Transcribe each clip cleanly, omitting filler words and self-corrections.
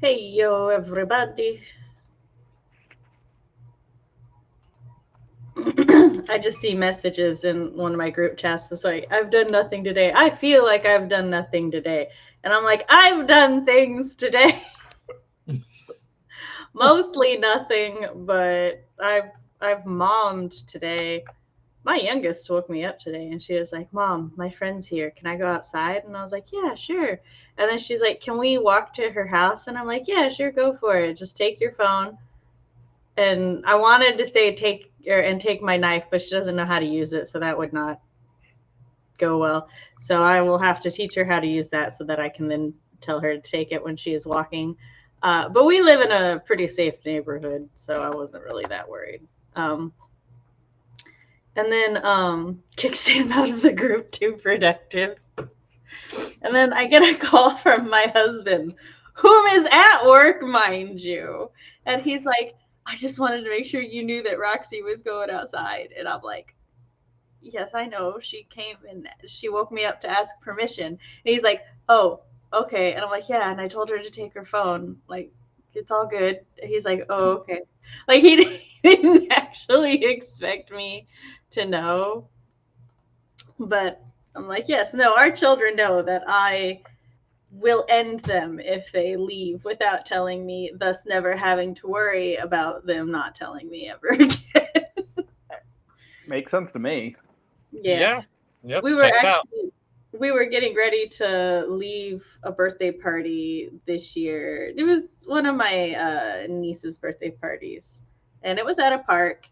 Hey, yo, everybody. I just see messages in one of my group chats. It's like, I've done nothing today. I feel like I've done nothing today. And I'm like, I've done things today. Mostly nothing, but I've mommed today. My youngest woke me up today and she was like, Mom, my friend's here. Can I go outside? And I was like, yeah, sure. And then she's like, can we walk to her house? And I'm like, yeah, sure, go for it. Just take your phone. And I wanted to say take my knife, but she doesn't know how to use it, so that would not go well. So I will have to teach her how to use that so that I can then tell her to take it when she is walking. But we live in a pretty safe neighborhood, so I wasn't really that worried. And then kick Sam out of the group, too productive. And then I get a call from my husband, whom is at work, mind you. And he's like, I just wanted to make sure you knew that Roxy was going outside. And I'm like, yes, I know. She came and she woke me up to ask permission. And he's like, oh, okay. And I'm like, yeah. And I told her to take her phone. Like, it's all good. And he's like, oh, okay. Like, he didn't actually expect me to know. But I'm like, yes, no, our children know that I will end them if they leave without telling me, thus never having to worry about them not telling me ever again. Makes sense to me. Yeah. Yeah. Yep. We were Checks out. actually we were getting ready to leave a birthday party this year. It was one of my niece's birthday parties, and it was at a park.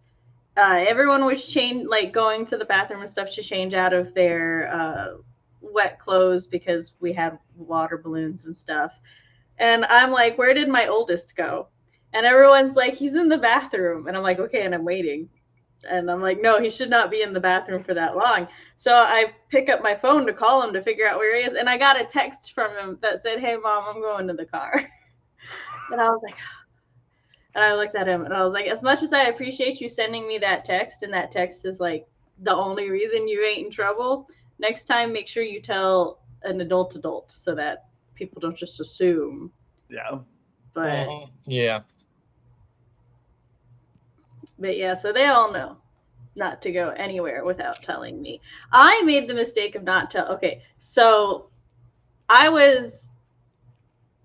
Everyone was like going to the bathroom and stuff to change out of their wet clothes because we had water balloons and stuff. And I'm like, where did my oldest go? And everyone's like, he's in the bathroom. And I'm like, okay, and I'm waiting. And I'm like, no, he should not be in the bathroom for that long. So I pick up my phone to call him to figure out where he is. And I got a text from him that said, hey, Mom, I'm going to the car. And I was like, and I looked at him and I was like, as much as I appreciate you sending me that text, and that text is like the only reason you ain't in trouble, next time make sure you tell an adult so that people don't just assume. Yeah. But Yeah. yeah, so they all know not to go anywhere without telling me. I made the mistake of not tell. Okay, so I was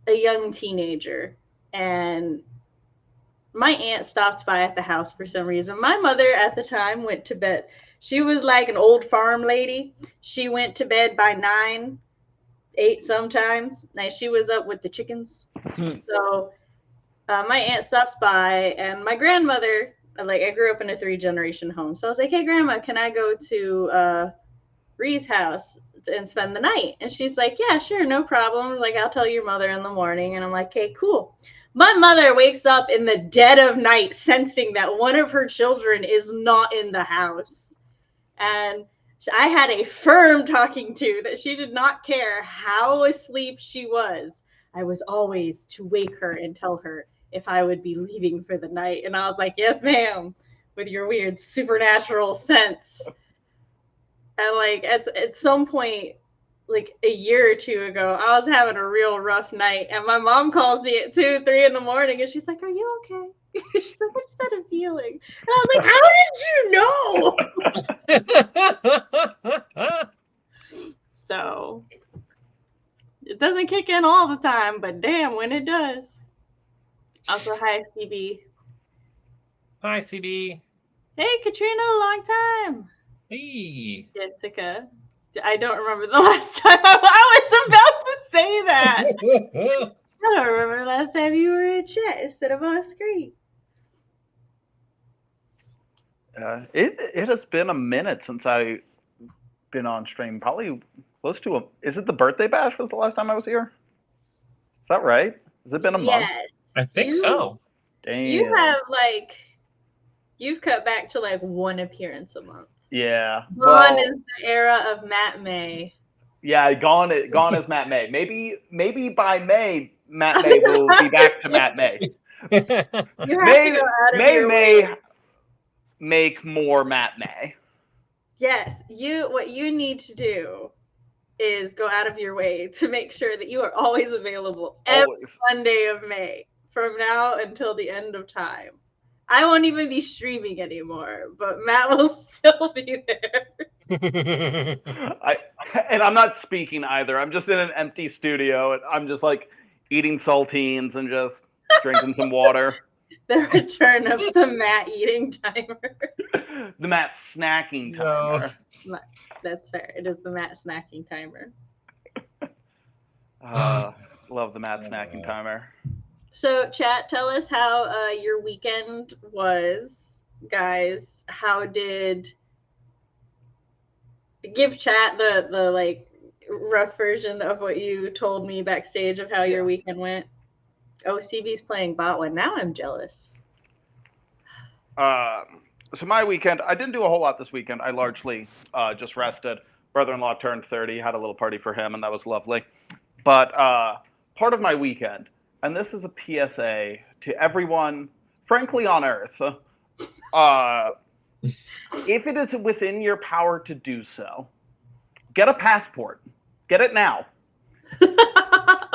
a young teenager and my aunt stopped by at the house for some reason. My mother at the time went to bed. She was like an old farm lady. She went to bed by 9, 8 sometimes. Now she was up with the chickens. So my aunt stops by, and my grandmother, like I grew up in a 3-generation home. So I was like, hey, Grandma, can I go to Ree's house and spend the night? And she's like, yeah, sure, no problem. Like, I'll tell your mother in the morning. And I'm like, okay, cool. My mother wakes up in the dead of night sensing that one of her children is not in the house. And I had a firm talking to that she did not care how asleep she was. I was always to wake her and tell her if I would be leaving for the night. And I was like, yes, ma'am, with your weird supernatural sense. And like at some point, like a year or two ago, I was having a real rough night, and my mom calls me at 2, 3 in the morning, and she's like, "Are you okay?" She's like, "I just had a feeling," and I was like, "How did you know?" So it doesn't kick in all the time, but damn, when it does. Also, hi CB. Hi, CB. Hey Katrina, long time. Hey. Jessica. I don't remember the last time I was about to say that. I don't remember the last time you were in chat instead of on screen. It has been a minute since I've been on stream. Probably close to a. Is it the birthday bash? Was the last time I was here? Is that right? Has it been a month? Yes. I think so. Damn. You have like you've cut back to like one appearance a month. Yeah. Gone Well, is the era of Matt May. yeah, gone is Matt May. Maybe by May Matt May will be back to Matt May. You have to go out of May your may way. make more Matt May. Yes, what you need to do is go out of your way to make sure that you are always available every Always. Monday of May from now until the end of time. I won't even be streaming anymore, but Matt will still be there. And I'm not speaking either. I'm just in an empty studio, and I'm just like eating saltines and just drinking some water. The return of the Matt eating timer. The Matt snacking timer. That's fair. It is the Matt snacking timer. Love the Matt snacking timer. So, chat, tell us how your weekend was, guys. How did give chat the like rough version of what you told me backstage of how your weekend went? Oh, CB's playing bot one. Now I'm jealous. So my weekend, I didn't do a whole lot this weekend. I largely just rested. Brother-in-law turned 30, had a little party for him, and that was lovely. But part of my weekend, and this is a PSA to everyone, frankly, on Earth, if it is within your power to do so, get a passport. Get it now.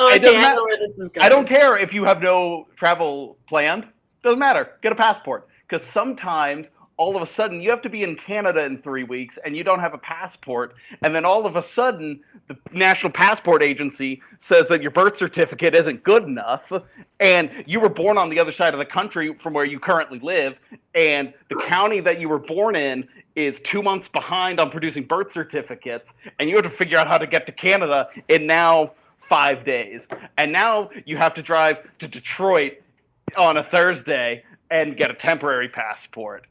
Okay, I know where this is going. I don't care if you have no travel planned. Doesn't matter. Get a passport. Because sometimes, all of a sudden, you have to be in Canada in 3 weeks, and you don't have a passport, and then all of a sudden, the National Passport Agency says that your birth certificate isn't good enough, and you were born on the other side of the country from where you currently live, and the county that you were born in is 2 months behind on producing birth certificates, and you have to figure out how to get to Canada in now 5 days. And now you have to drive to Detroit on a Thursday and get a temporary passport.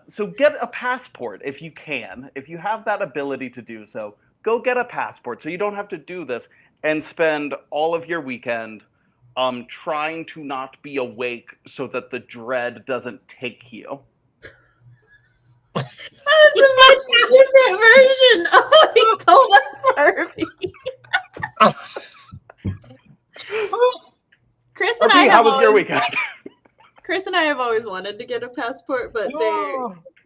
So get a passport if you can. If you have that ability to do so, go get a passport so you don't have to do this and spend all of your weekend trying to not be awake so that the dread doesn't take you. That was a much different version of what he told us, Harvey. Chris and RP, how was your weekend? Chris and I have always wanted to get a passport, but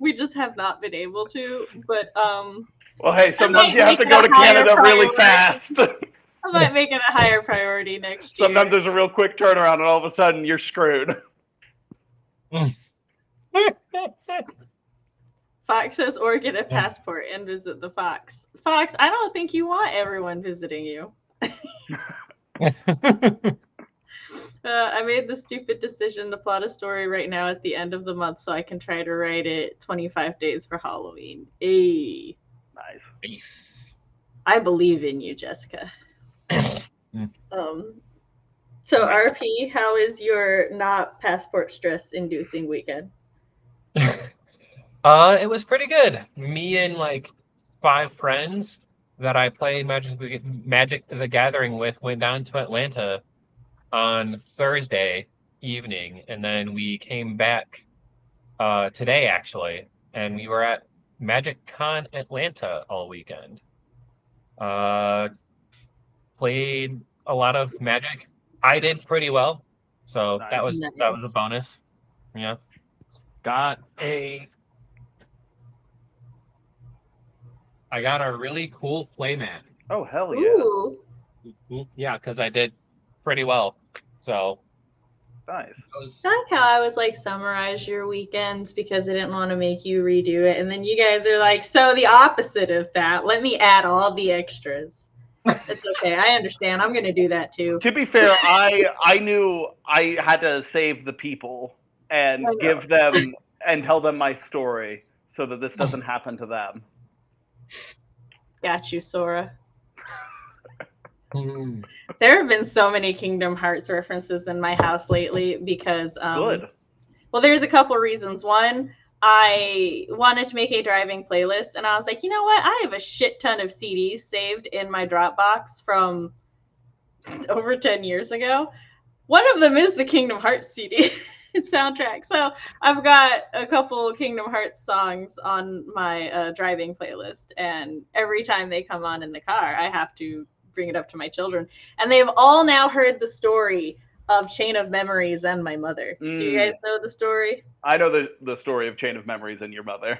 we just have not been able to. But well, hey, sometimes you have to go to Canada really fast. I might make it a higher priority next year. Sometimes there's a real quick turnaround, and all of a sudden you're screwed. Fox says, or get a passport and visit the Fox. Fox, I don't think you want everyone visiting you. I made the stupid decision to plot a story right now at the end of the month so I can try to write it 25 days for Halloween. Hey. Nice. I believe in you, Jessica. So RP, how is your not passport stress inducing weekend? It was pretty good. Me and like 5 friends that I played Magic the Gathering with went down to Atlanta on Thursday evening, and then we came back today actually, and we were at Magic Con Atlanta all weekend. Played a lot of Magic. I did pretty well, so Nice. that was a bonus. Yeah, I got a really cool playmat. Oh, hell yeah. Ooh. Yeah, because I did pretty well. So nice. I like how I was like, summarize your weekends because I didn't want to make you redo it. And then you guys are like, so the opposite of that. Let me add all the extras. It's okay. I understand. I'm going to do that too. To be fair, I knew I had to save the people and give them and tell them my story so that this doesn't happen to them. Got you, Sora. There have been so many Kingdom Hearts references in my house lately because Good. Well, there's a couple reasons. One, I wanted to make a driving playlist, and I was like, you know what? I have a shit ton of CDs saved in my Dropbox from over 10 years ago. One of them is the Kingdom Hearts CD soundtrack. So I've got a couple Kingdom Hearts songs on my driving playlist, and every time they come on in the car, I have to bring it up to my children. And they've all now heard the story of Chain of Memories and my mother. Do you guys know the story? I know the story of Chain of Memories and your mother.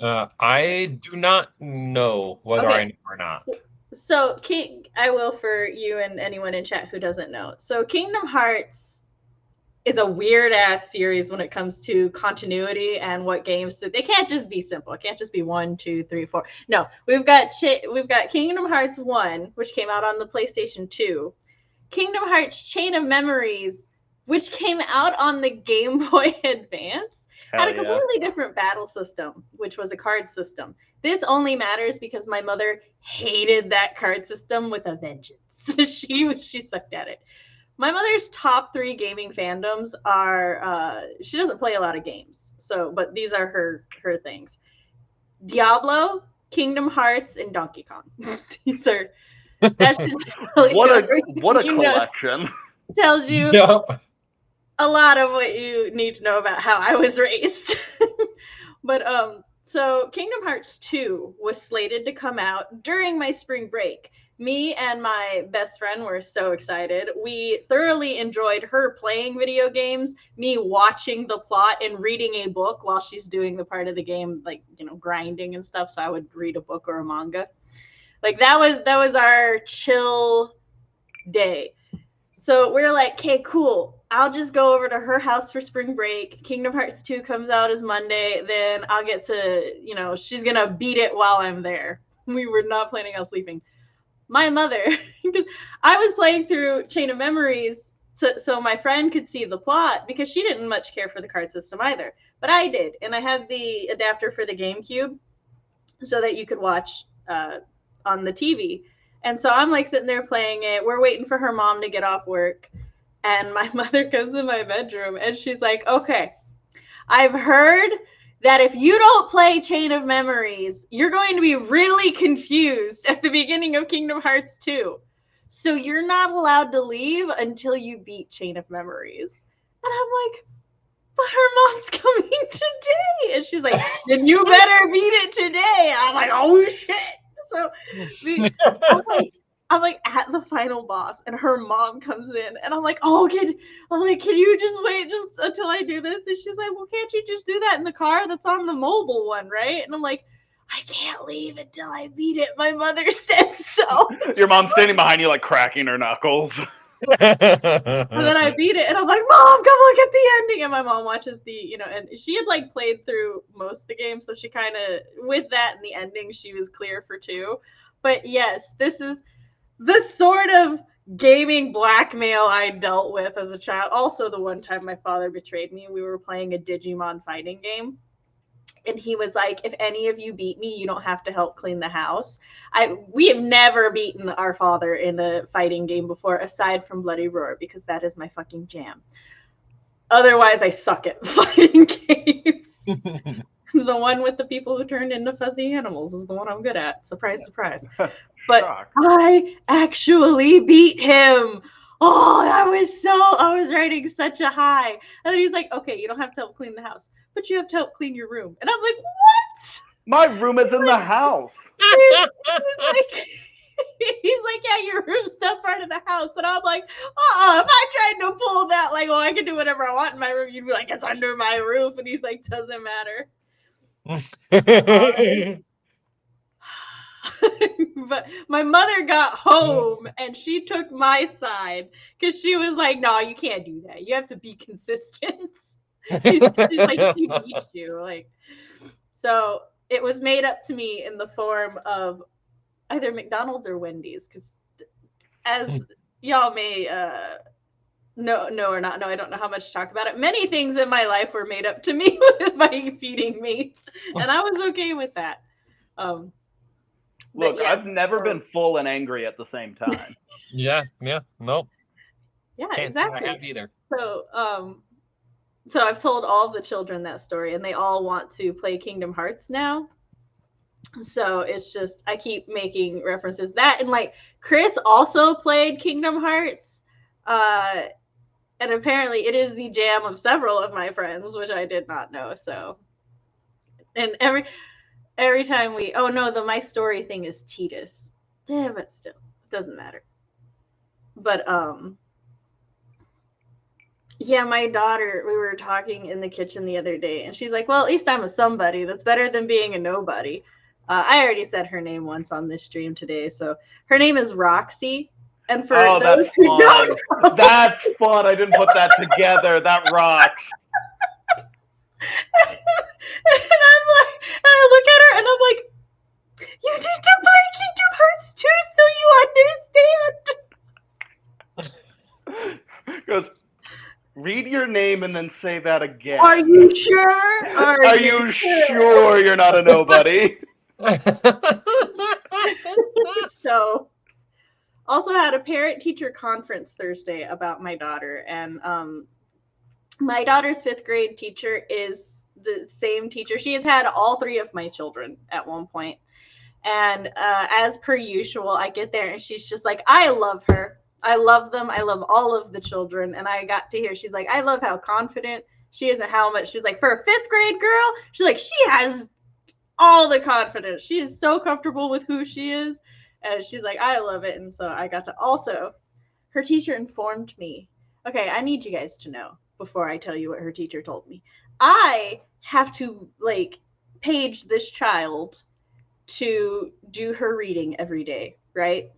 I do not know whether I know or not. So I will for you and anyone in chat who doesn't know. So Kingdom Hearts is a weird ass series when it comes to continuity and what games. So they can't just be simple. It can't just be 1, 2, 3, 4. No, we've got Kingdom Hearts 1, which came out on the PlayStation 2. Kingdom Hearts Chain of Memories, which came out on the Game Boy Advance, had a completely different battle system, which was a card system. This only matters because my mother hated that card system with a vengeance. she sucked at it. My mother's top 3 gaming fandoms are she doesn't play a lot of games, but these are her things: Diablo, Kingdom Hearts, and Donkey Kong. These are that should tell what a you collection. Tells you Yep. a lot of what you need to know about how I was raised. But so Kingdom Hearts 2 was slated to come out during my spring break. Me and my best friend were so excited. We thoroughly enjoyed her playing video games, me watching the plot and reading a book while she's doing the part of the game, like, grinding and stuff. So I would read a book or a manga. Like that was our chill day. So we're like, okay, cool. I'll just go over to her house for spring break. Kingdom Hearts 2 comes out as Monday. Then I'll get to, she's going to beat it while I'm there. We were not planning on sleeping. My mother, because I was playing through Chain of Memories so my friend could see the plot, because she didn't much care for the card system either. But I did. And I had the adapter for the GameCube so that you could watch on the TV. And so I'm like sitting there playing it. We're waiting for her mom to get off work. And my mother comes in my bedroom and she's like, okay, I've heard that if you don't play Chain of Memories, you're going to be really confused at the beginning of Kingdom Hearts 2. So you're not allowed to leave until you beat Chain of Memories. And I'm like, but her mom's coming today. And she's like, then you better beat it today. I'm like, oh shit. So I'm like at the final boss, and her mom comes in, and I'm like, can you just wait just until I do this? And she's like, well, can't you just do that in the car? That's on the mobile one, right? And I'm like, I can't leave until I beat it. My mother said so. Your mom's standing behind you, like cracking her knuckles. And then I beat it, and I'm like, Mom, come look at the ending. And my mom watches and she had like played through most of the game, so she kind of, with that and the ending, she was clear for 2. But yes, this is the sort of gaming blackmail I dealt with as a child. Also, the one time my father betrayed me, we were playing a Digimon fighting game. And he was like, if any of you beat me, you don't have to help clean the house. We have never beaten our father in a fighting game before, aside from Bloody Roar, because that is my fucking jam. Otherwise, I suck at fighting games. The one with the people who turned into fuzzy animals is the one I'm good at. Surprise, surprise. But I actually beat him. Oh, I was riding such a high. And then he's like, okay, you don't have to help clean the house, but you have to help clean your room. And I'm like, what? My room is in the house. He's like, yeah, your room's still part of the house. And I'm like, if I tried to pull that, like, I can do whatever I want in my room, you'd be like, it's under my roof. And he's like, doesn't matter. But my mother got home and she took my side because she was like, no, you can't do that. You have to be consistent. she's like, she beat you. Like, so it was made up to me in the form of either McDonald's or Wendy's, because as y'all may know or not know, I don't know how much to talk about it. Many things in my life were made up to me by feeding me, and I was okay with that. Look, yes, I've never been full and angry at the same time. Yeah, nope. Yeah, Can't exactly. I have either. So I've told all of the children that story, and they all want to play Kingdom Hearts now. So it's just, I keep making references that, and like Chris also played Kingdom Hearts, and apparently it is the jam of several of my friends, which I did not know. So, and every time the My Story thing is Titus. Yeah, but still, it doesn't matter. But yeah, my daughter, we were talking in the kitchen the other day, and she's like, well, at least I'm a somebody. That's better than being a nobody. I already said her name once on this stream today. So her name is Roxy. And for Oh, those that's who fun. don't know, That's fun. I didn't put that together. That rocks. and I look at her and I'm like, you need to play Kingdom Hearts 2 so you understand. Goes, read your name and then say that again. Are you sure? Are you sure you're not a nobody? So, also had a parent-teacher conference Thursday about my daughter, and my daughter's 5th grade teacher is the same teacher. She has had all 3 of my children at one point. And as per usual, I get there and she's just like, I love her. I love them. I love all of the children. And I got to hear, she's like, I love how confident she is and how much, she's like, for a 5th grade girl, she's like, she has all the confidence. She is so comfortable with who she is. And she's like, I love it. And so I got to also, her teacher informed me, okay, I need you guys to know before I tell you what her teacher told me. I have to like page this child to do her reading every day, right?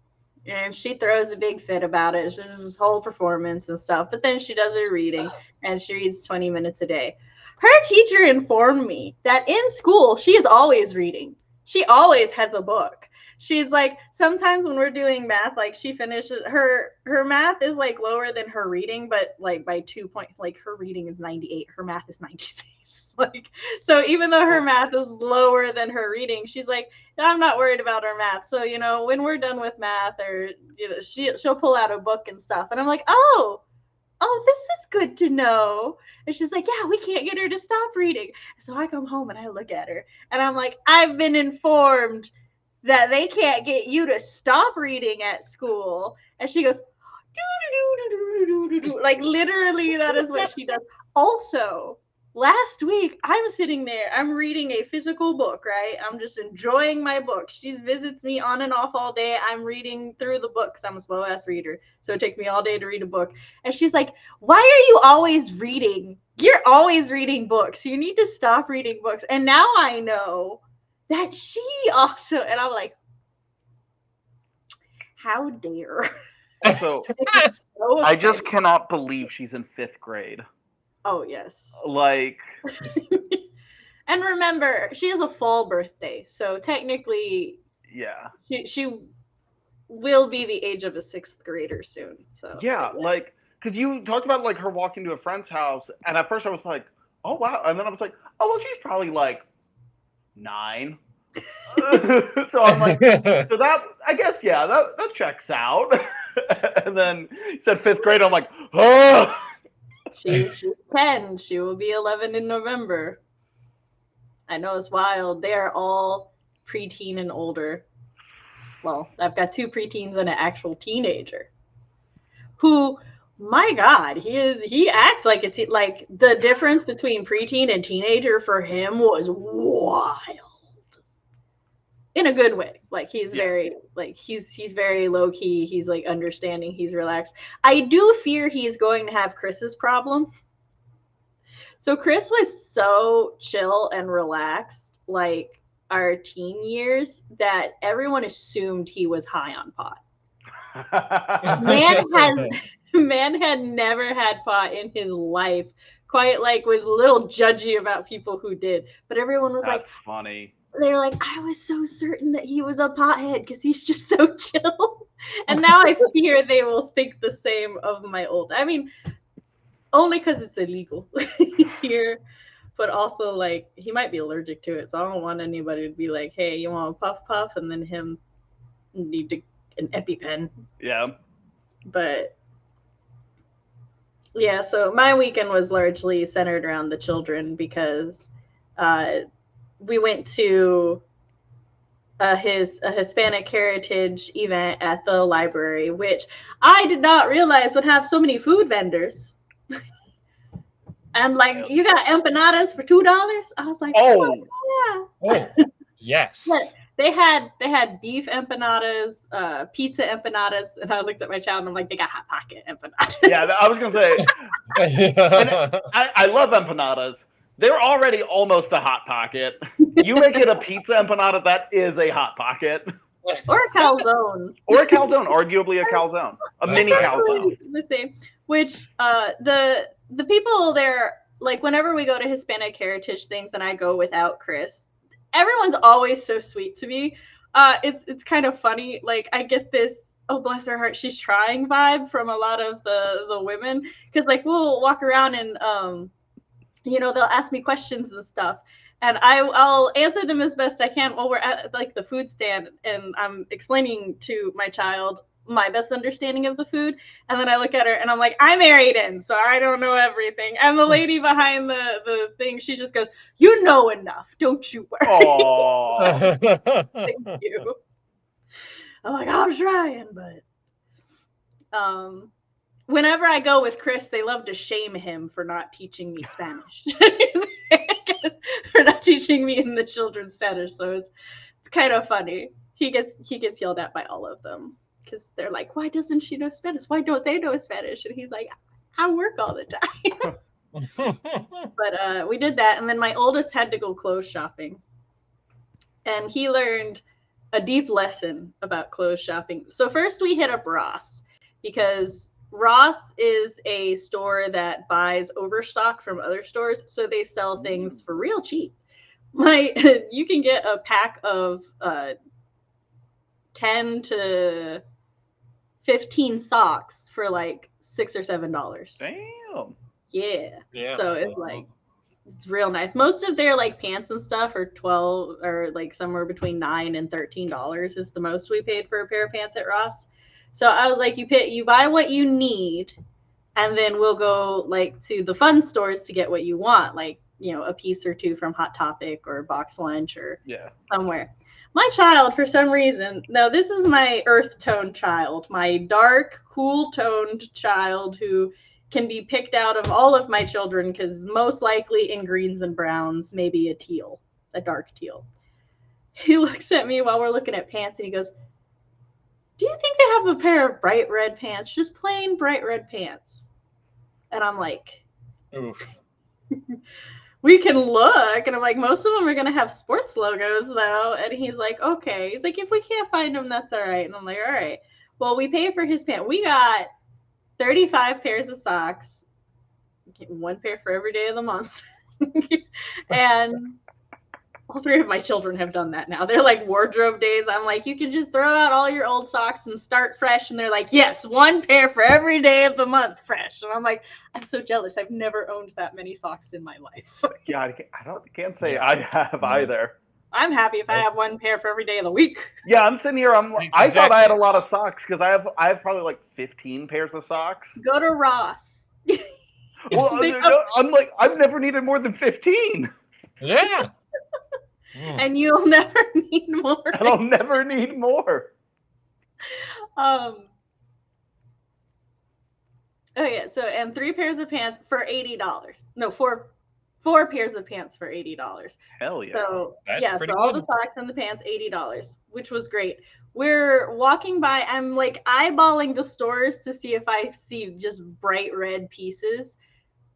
And she throws a big fit about it. She does this whole performance and stuff, but then she does her reading and she reads 20 minutes a day. Her teacher informed me that in school, she is always reading. She always has a book. She's like, sometimes when we're doing math, like she finishes her math is like lower than her reading, but like by 2 points, like her reading is 98, her math is 96. Like, so even though her math is lower than her reading, she's like, I'm not worried about her math. So, you know, when we're done with math, or, you know, she'll pull out a book and stuff. And I'm like, oh, this is good to know. And she's like, yeah, we can't get her to stop reading. So I come home and I look at her and I'm like, I've been informed that they can't get you to stop reading at school. And she goes, like literally that is what she does. Also, last week, I'm sitting there, I'm reading a physical book, right? I'm just enjoying my book. She visits me on and off all day. I'm reading through the books. I'm a slow ass reader, so it takes me all day to read a book. And she's like, why are you always reading? You're always reading books. You need to stop reading books. And now I know that she also, and I'm like, how dare. So I just cannot believe she's in 5th grade. Oh, yes. Like. And remember, she has a fall birthday. So technically, yeah. She will be the age of a 6th grader soon. So yeah, like, because you talked about like her walking to a friend's house. And at first I was like, oh, wow. And then I was like, oh, well, she's probably like 9. So I'm like, so that, I guess, yeah, that checks out. And then you said 5th grade. I'm like, oh. She's 10. She will be 11 in November. I know it's wild. They are all preteen and older. Well, I've got 2 preteens and an actual teenager. Who, my God, he acts like it's like the difference between preteen and teenager for him was wild. In a good way. Like he's very like he's very low key, he's like understanding, he's relaxed. I do fear he's going to have Chris's problem. So Chris was so chill and relaxed like our teen years that everyone assumed he was high on pot. Man had never had pot in his life. Quite like was a little judgy about people who did, but everyone was That's like, funny. They're like, I was so certain that he was a pothead because he's just so chill. And now I fear they will think the same of my old. I mean, only because it's illegal here, but also like he might be allergic to it. So I don't want anybody to be like, hey, you want a puff, and then him need an EpiPen. Yeah. But yeah, so my weekend was largely centered around the children because we went to a Hispanic heritage event at the library, which I did not realize would have so many food vendors. And like, you got empanadas for $2? I was like, oh yeah. Oh, yes. But they had beef empanadas, pizza empanadas, and I looked at my child and I'm like, they got hot pocket empanadas. Yeah, I was gonna say, I love empanadas. They're already almost a Hot Pocket. You make it a pizza empanada, that is a Hot Pocket. Or a calzone. Or a calzone, arguably a calzone. A mini calzone. The same. Which the people there, like whenever we go to Hispanic heritage things and I go without Chris, everyone's always so sweet to me. It's kind of funny. Like I get this, oh bless her heart, she's trying vibe from a lot of the women, because like we'll walk around and they'll ask me questions and stuff, and I'll answer them as best I can while we're at like the food stand and I'm explaining to my child my best understanding of the food, and then I look at her and I'm like, I'm married in, so I don't know everything. And the lady behind the thing, she just goes, you know enough, don't you worry. Aww. Thank you. I'm like, I'm trying, but whenever I go with Chris, they love to shame him for not teaching me Spanish. For not teaching me in the children's Spanish. So it's kind of funny. He gets yelled at by all of them because they're like, why doesn't she know Spanish? Why don't they know Spanish? And he's like, I work all the time. But we did that, and then my oldest had to go clothes shopping. And he learned a deep lesson about clothes shopping. So first we hit up Ross, because Ross is a store that buys overstock from other stores, so they sell things for real cheap. You can get a pack of 10 to 15 socks for like $6 or $7. Damn. Yeah. So it's real nice. Most of their like pants and stuff are $12 or like somewhere between $9 and $13 is the most we paid for a pair of pants at Ross. So I was like, you buy what you need, and then we'll go like to the fun stores to get what you want, like a piece or two from Hot Topic or Box Lunch or somewhere. My child, for some reason, no, this is my earth tone child, my dark, cool toned child who can be picked out of all of my children because most likely in greens and browns, maybe a dark teal. He looks at me while we're looking at pants and he goes, do you think they have a pair of bright red pants? Just plain bright red pants. And I'm like, oof. We can look. And I'm like, most of them are going to have sports logos though. And he's like, okay. He's like, if we can't find them, that's all right. And I'm like, all right. Well, we pay for his pants. We got 35 pairs of socks. One pair for every day of the month. And all three of my children have done that now. They're like wardrobe days. I'm like, you can just throw out all your old socks and start fresh. And they're like, yes, one pair for every day of the month fresh. And I'm like, I'm so jealous. I've never owned that many socks in my life. Yeah, I can't say I have either. I'm happy if I have one pair for every day of the week. Yeah, I'm sitting here. I thought I had a lot of socks because I have probably like 15 pairs of socks. Go to Ross. Well, I'm like, I've never needed more than 15. Yeah. And you'll never need more. And I'll never need more. Oh yeah, so and 3 pairs of pants for $80. No, four pairs of pants for $80. Hell yeah. So That's so all the socks and the pants, $80, which was great. We're walking by, I'm like eyeballing the stores to see if I see just bright red pieces.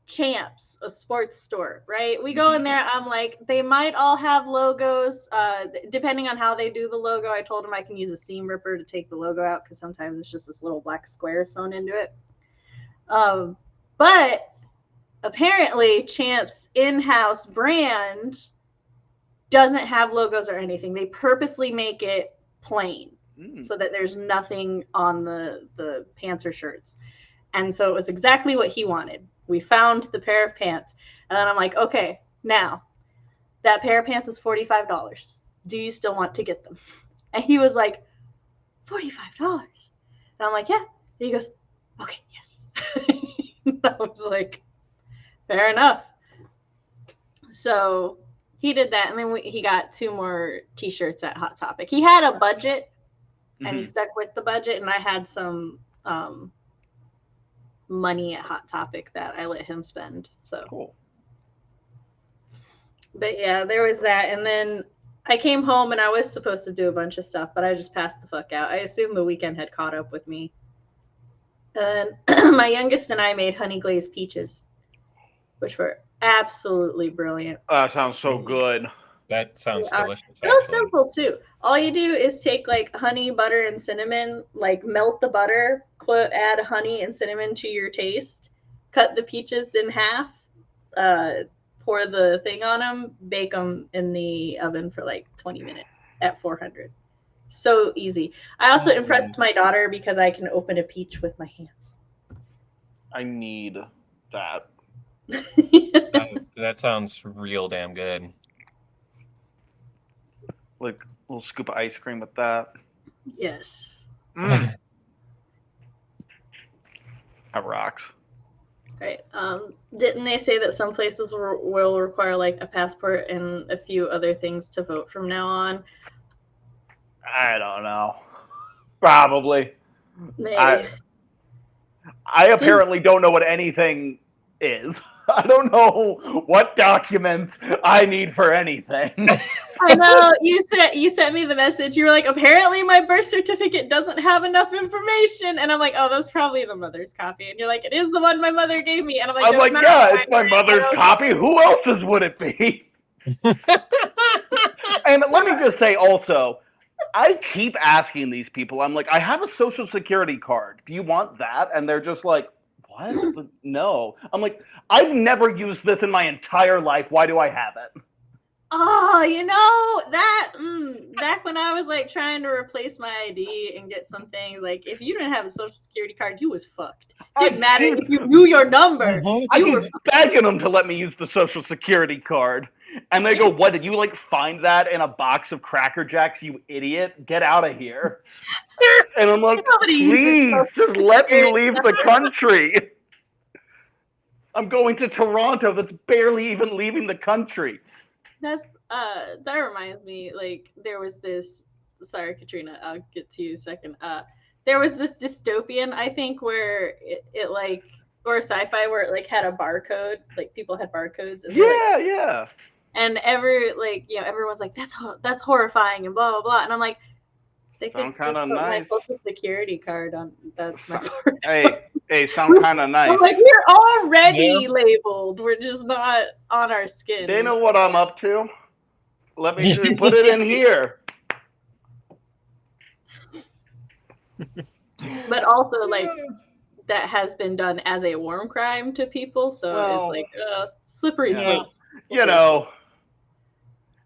Champs, a sports store, right? We go in there, I'm like, they might all have logos, depending on how they do the logo. I told them I can use a seam ripper to take the logo out because sometimes it's just this little black square sewn into it. But apparently Champs in-house brand doesn't have logos or anything. They purposely make it plain so that there's nothing on the pants or shirts. And so it was exactly what he wanted. We found the pair of pants. And then I'm like, okay, now that pair of pants is $45. Do you still want to get them? And he was like, $45. And I'm like, yeah. And he goes, okay, yes. I was like, fair enough. So he did that. And then he got 2 more t-shirts at Hot Topic. He had a budget and he stuck with the budget. And I had some money at Hot Topic that I let him spend. So cool. But yeah, there was that. And then I came home and I was supposed to do a bunch of stuff, but I just passed the fuck out. I assumed the weekend had caught up with me. And my youngest and I made honey glazed peaches. which were absolutely brilliant. That sounds so good. That sounds Yeah. delicious. Real Actually, simple too. All you do is take like honey, butter, and cinnamon, like melt the butter, add honey and cinnamon to your taste, cut the peaches in half, pour the thing on them, bake them in the oven for like 20 minutes at 400. So easy. I also impressed my daughter because I can open a peach with my hands. I need that. that sounds real damn good. Like a little scoop of ice cream with that. Yes. That rocks. Right. Didn't they say that some places will require like a passport and a few other things to vote from now on? I don't know. Probably. Maybe. I apparently don't know what anything is. I don't know what documents I need for anything. I know you sent me the message. You were like, apparently my birth certificate doesn't have enough information, and I'm like, oh, that's probably the mother's copy. And you're like, it is the one my mother gave me, and I'm like, yeah, it's my mother's copy. Who else's would it be? And let me just say also, I keep asking these people, I'm like, I have a social security card. Do you want that? And they're just like, what? No. I'm like, I've never used this in my entire life. Why do I have it? Oh, you know, that, back when I was like trying to replace my ID and get some things, like if you didn't have a social security card, you was fucked. Didn't matter if you knew your number. I keep begging them to let me use the social security card. And they go, what, did you like find that in a box of Cracker Jacks, you idiot? Get out of here. And I'm like, please, just let me leave the country. I'm going to Toronto. That's barely even leaving the country. That reminds me, like, there was this, sorry, Katrina, I'll get to you in a second. There was this dystopian, I think, where it like, or sci-fi where it like had a barcode, like people had barcodes. And yeah. And everyone's like, that's horrifying and blah blah blah. And I'm like, they could kind of nice. My social security card on that's my hey, sound kind of nice. I'm like, we're already labeled. We're just not on our skin. They know what I'm up to. Let me just put it in here. But also, like, that has been done as a war crime to people, so it's like slippery slope. You know.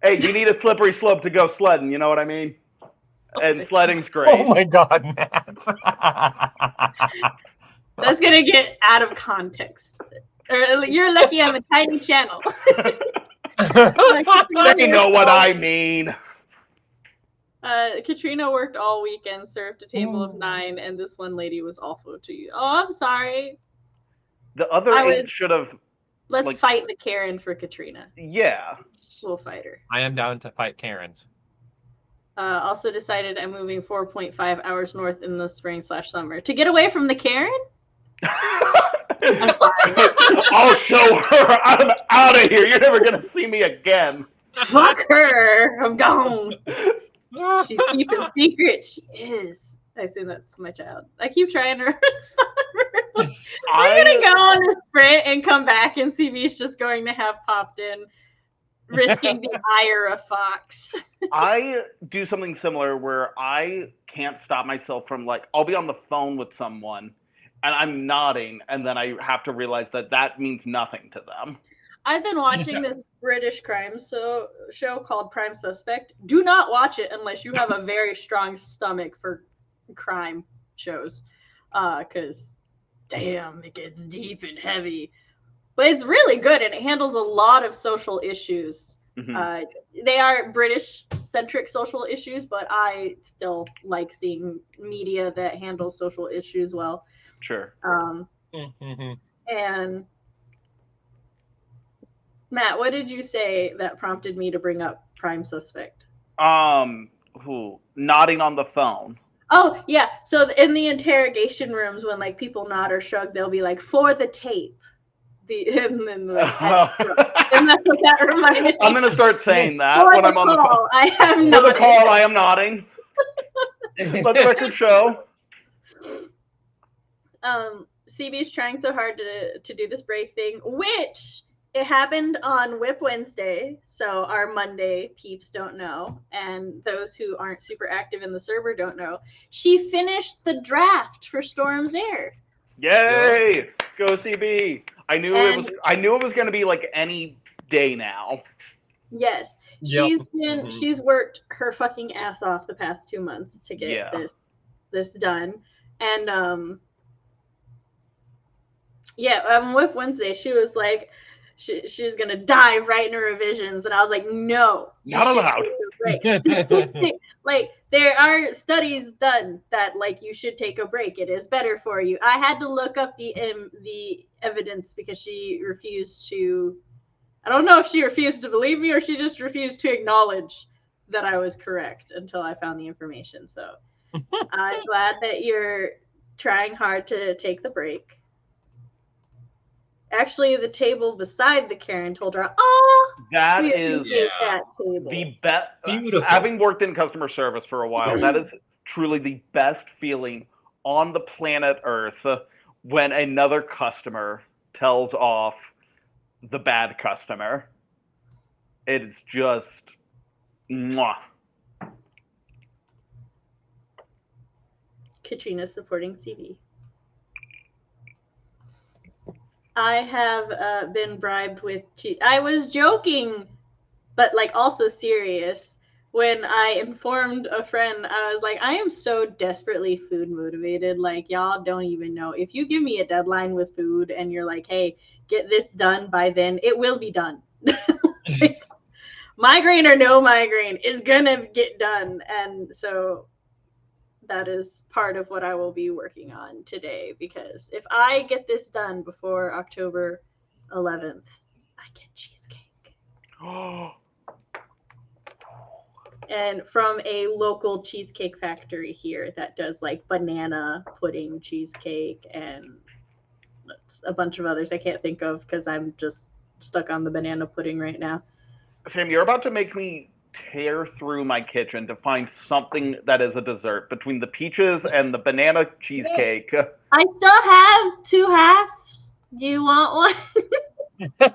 Hey, you need a slippery slope to go sledding, you know what I mean? And sledding's great. Oh my god, Matt. That's gonna get out of context. Or you're lucky I'm a tiny channel. They know what I mean. Katrina worked all weekend, served a table of 9, and this one lady was awful to you. Oh, I'm sorry. The other 8 should have... Let's fight the Karen for Katrina. Yeah. We'll fight her. I am down to fight Karens. Also decided I'm moving 4.5 hours north in the spring/summer to get away from the Karen. I'll show her. I'm out of here. You're never gonna see me again. Fuck her. I'm gone. She's keeping secrets. She is. I assume that's my child. I keep trying to respond. I'm gonna go on a sprint and come back, and CB's just going to have popped in, risking the ire of Fox. I do something similar where I can't stop myself from, like, I'll be on the phone with someone and I'm nodding, and then I have to realize that means nothing to them. I've been watching this British crime show called Prime Suspect. Do not watch it unless you have a very strong stomach for crime shows, because damn, it gets deep and heavy. But it's really good, and it handles a lot of social issues. Mm-hmm. They are British-centric social issues, but I still like seeing media that handles social issues well. Sure. And Matt, what did you say that prompted me to bring up Prime Suspect? Nodding on the phone. Oh, yeah. So in the interrogation rooms, when like people nod or shrug, they'll be like, for the tape. And that's what that reminded me. I'm going to start saying that when I'm on the phone. I have For the call, I am nodding. Let the record show. CB's trying so hard to do this break thing, which it happened on Whip Wednesday, so our Monday peeps don't know, and those who aren't super active in the server don't know. She finished the draft for Storm's Heir. Yay! Go CB. I knew it was going to be like any day now. Yes. Yep. She's worked her fucking ass off the past 2 months to get this done. And with Wednesday, she was like, she's gonna dive right into revisions, and I was like, no, not allowed. Like, there are studies done that like you should take a break. It is better for you. I had to look up the evidence because she refused to. I don't know if she refused to believe me or she just refused to acknowledge that I was correct until I found the information. So I'm glad that you're trying hard to take the break. Actually, the table beside the Karen told her, "Oh, that is that table." The best." Having worked in customer service for a while, that is truly the best feeling on the planet Earth when another customer tells off the bad customer. It's just mwah. Katrina supporting CB. I have been bribed with cheese. I was joking, but like also serious. When I informed a friend, I was like, I am so desperately food motivated. Like, y'all don't even know. If you give me a deadline with food and you're like, hey, get this done by then, it will be done. Like, migraine or no migraine is gonna get done. And so that is part of what I will be working on today, because if I get this done before October 11th, I get cheesecake. And from a local cheesecake factory here that does like banana pudding cheesecake and a bunch of others I can't think of because I'm just stuck on the banana pudding right now. Sam, you're about to make me tear through my kitchen to find something that is a dessert between the peaches and the banana cheesecake. I still have 2 halves. Do you want one?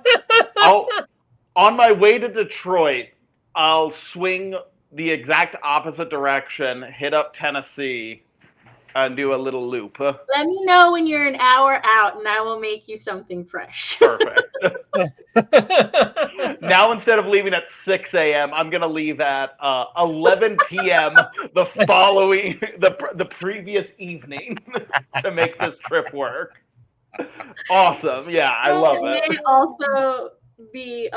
On my way to Detroit, I'll swing the exact opposite direction, hit up Tennessee, and do a little loop. Let me know when you're an hour out, and I will make you something fresh. Perfect. Now, instead of leaving at 6 a.m., I'm going to leave at 11 p.m. the previous evening to make this trip work. Awesome. Yeah, I love it. It may also be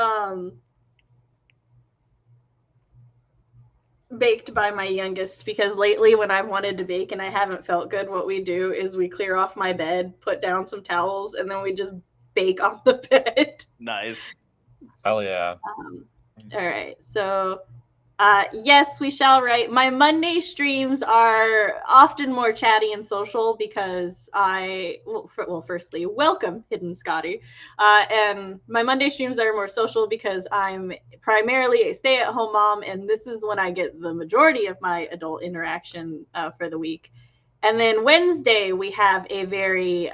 baked by my youngest, because lately when I've wanted to bake and I haven't felt good, what we do is we clear off my bed, put down some towels, and then we just bake on the bed. Nice. Hell yeah. All right, so yes, we shall write. My Monday streams are often more chatty and social because firstly, welcome, Hidden Scotty. And my Monday streams are more social because I'm primarily a stay-at-home mom, and this is when I get the majority of my adult interaction for the week. And then Wednesday, we have a very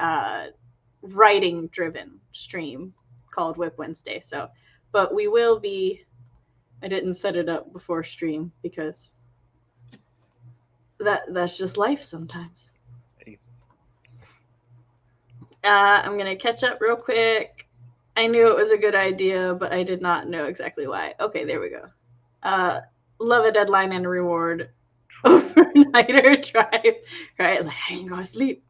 writing-driven stream called Whip Wednesday. So, but we will be... I didn't set it up before stream because that's just life sometimes. I'm going to catch up real quick. I knew it was a good idea, but I did not know exactly why. Okay, there we go. Love a deadline and a reward. Overnighter drive. Right, like I ain't going to sleep.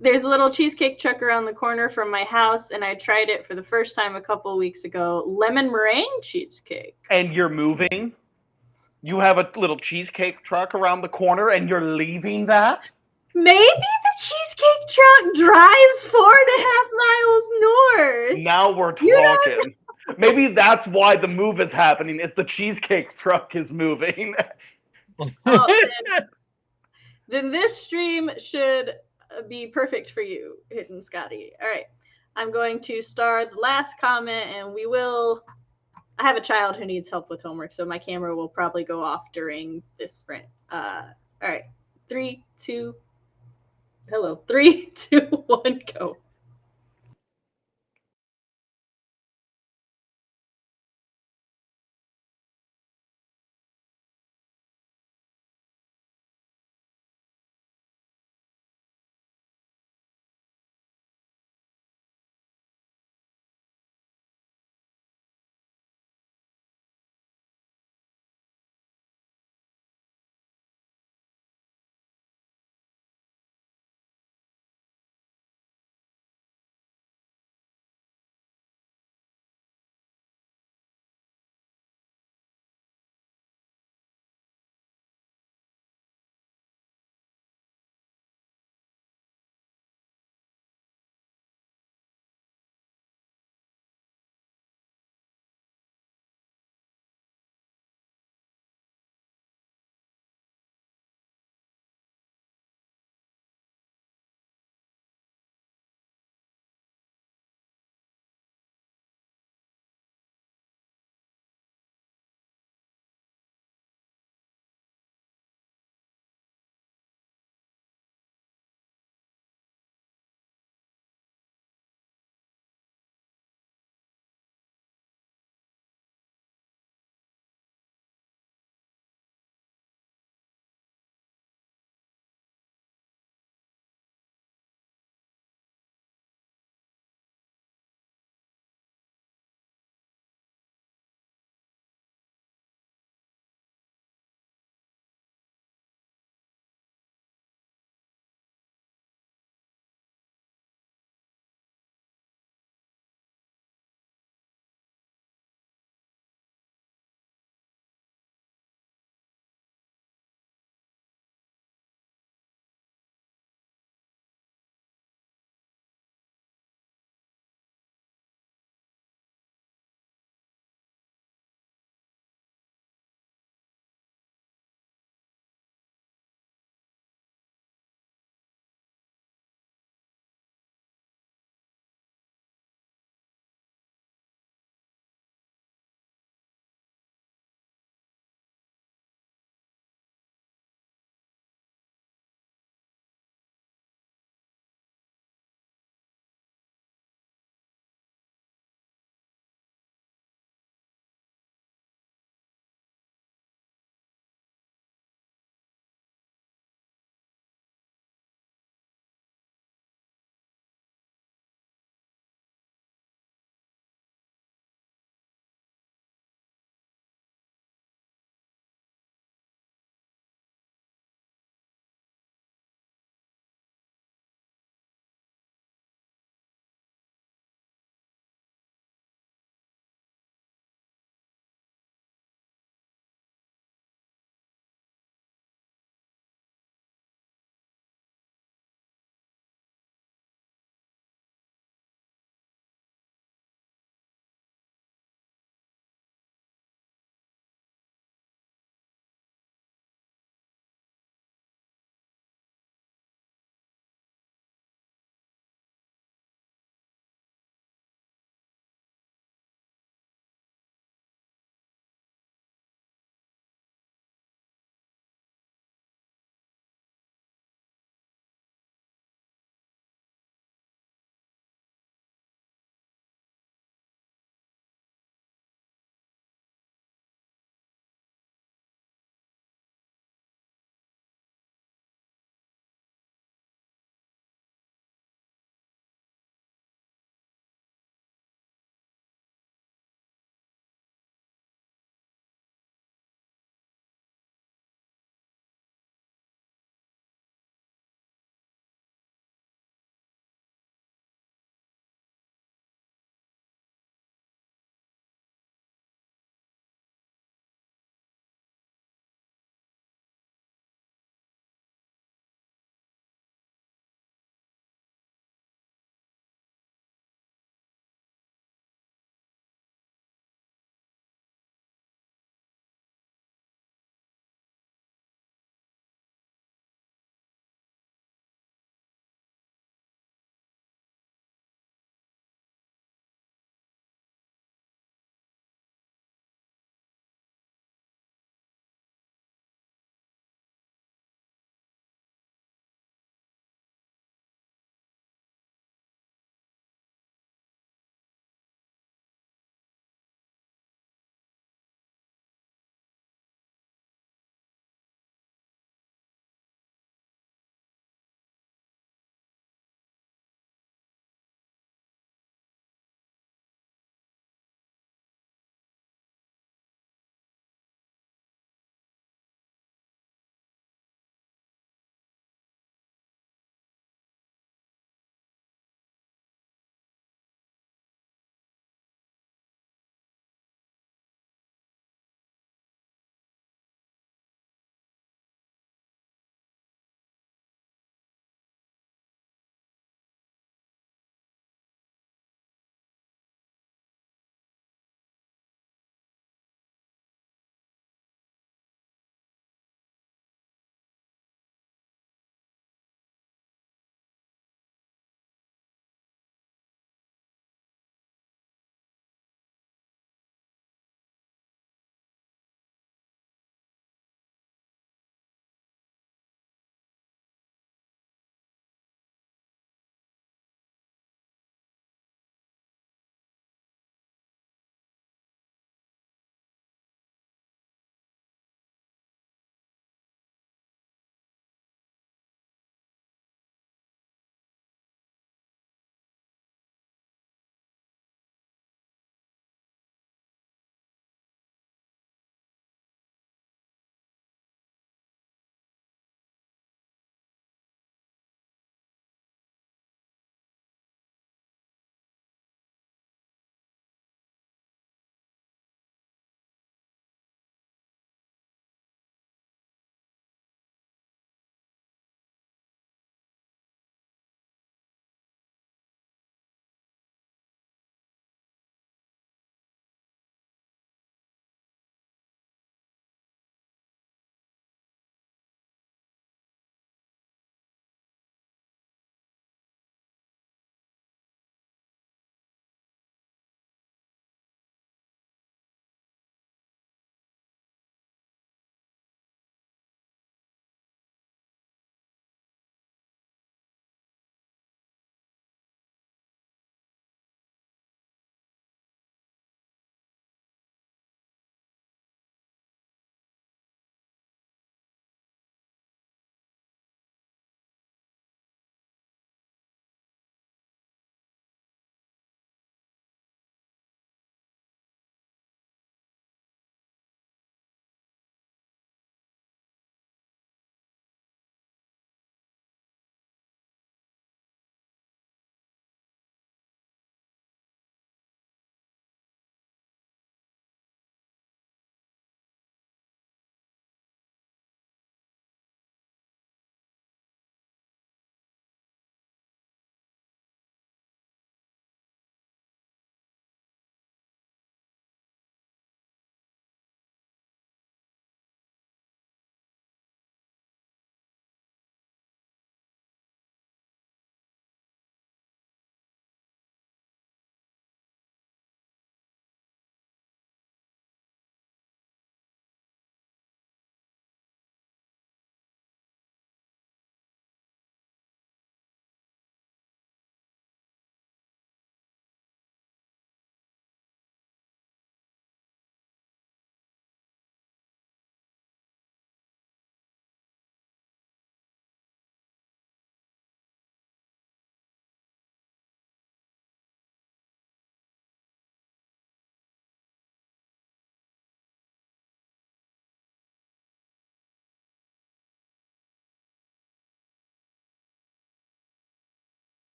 There's a little cheesecake truck around the corner from my house, and I tried it for the first time a couple weeks ago. Lemon meringue cheesecake. And you're moving? You have a little cheesecake truck around the corner, and you're leaving that? Maybe the cheesecake truck drives 4.5 miles north. Now we're talking. Maybe that's why the move is happening, is the cheesecake truck is moving. Then this stream should be perfect for you, Hidden Scotty. All right. I'm going to star the last comment, and we will... I have a child who needs help with homework, so my camera will probably go off during this sprint. All right. 3, 2... Hello. 3, 2, 1, go.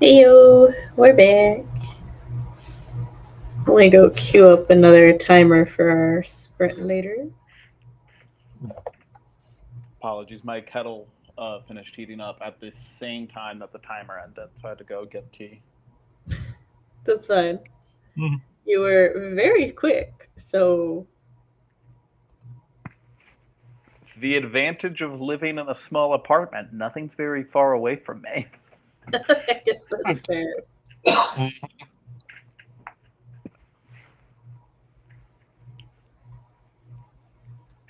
Heyo, we're back. I'm gonna go queue up another timer for our sprint later. Apologies, my kettle finished heating up at the same time that the timer ended, so I had to go get tea. That's fine. You were very quick, so. The advantage of living in a small apartment. Nothing's very far away from me. I guess that's fair.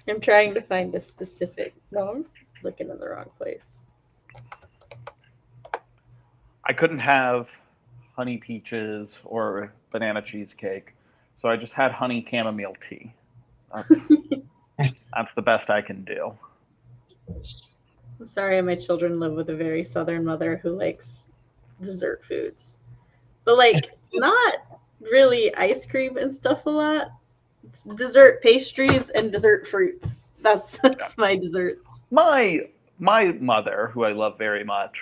I'm trying to find a specific. No, I'm looking in the wrong place. I couldn't have honey peaches or banana cheesecake, so I just had honey chamomile tea. That's the best I can do. I'm sorry, my children live with a very southern mother who likes dessert foods, but like not really ice cream and stuff a lot. It's dessert pastries and dessert fruits. That's my desserts. My mother, who I love very much,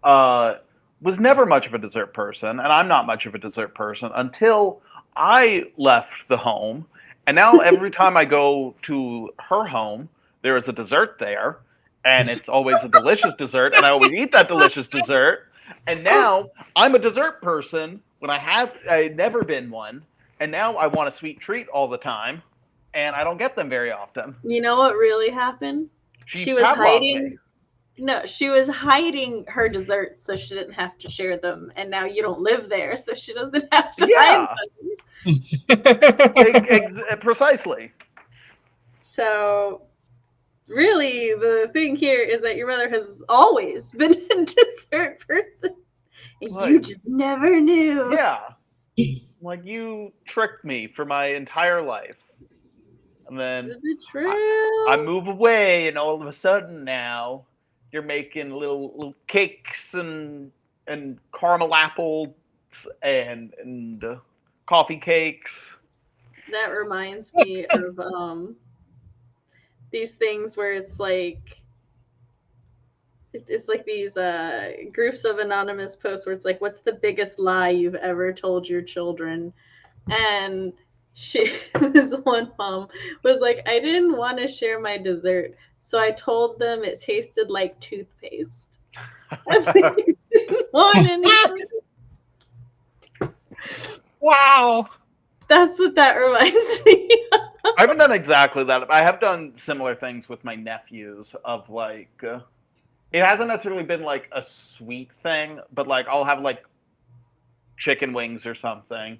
was never much of a dessert person, and I'm not much of a dessert person until I left the home. And now every time I go to her home, there is a dessert there, and it's always a delicious dessert, and I always eat that delicious dessert. And now I'm a dessert person when I've never been one, and now I want a sweet treat all the time, and I don't get them very often. You know what really happened? She was hiding. No, she was hiding her desserts so she didn't have to share them, and now you don't live there, so she doesn't have to hide them. Precisely. So, really, the thing here is that your mother has always been a dessert person, and you just never knew. Yeah. Like, you tricked me for my entire life. And then I move away, and all of a sudden now you're making little cakes and caramel apples and coffee cakes. That reminds me of these things where it's like these groups of anonymous posts where it's like, what's the biggest lie you've ever told your children? And this one mom was like, I didn't want to share my dessert, so I told them it tasted like toothpaste. And they didn't want anything. Wow. That's what that reminds me of. I haven't done exactly that. I have done similar things with my nephews of like, it hasn't necessarily been like a sweet thing, but like I'll have like chicken wings or something,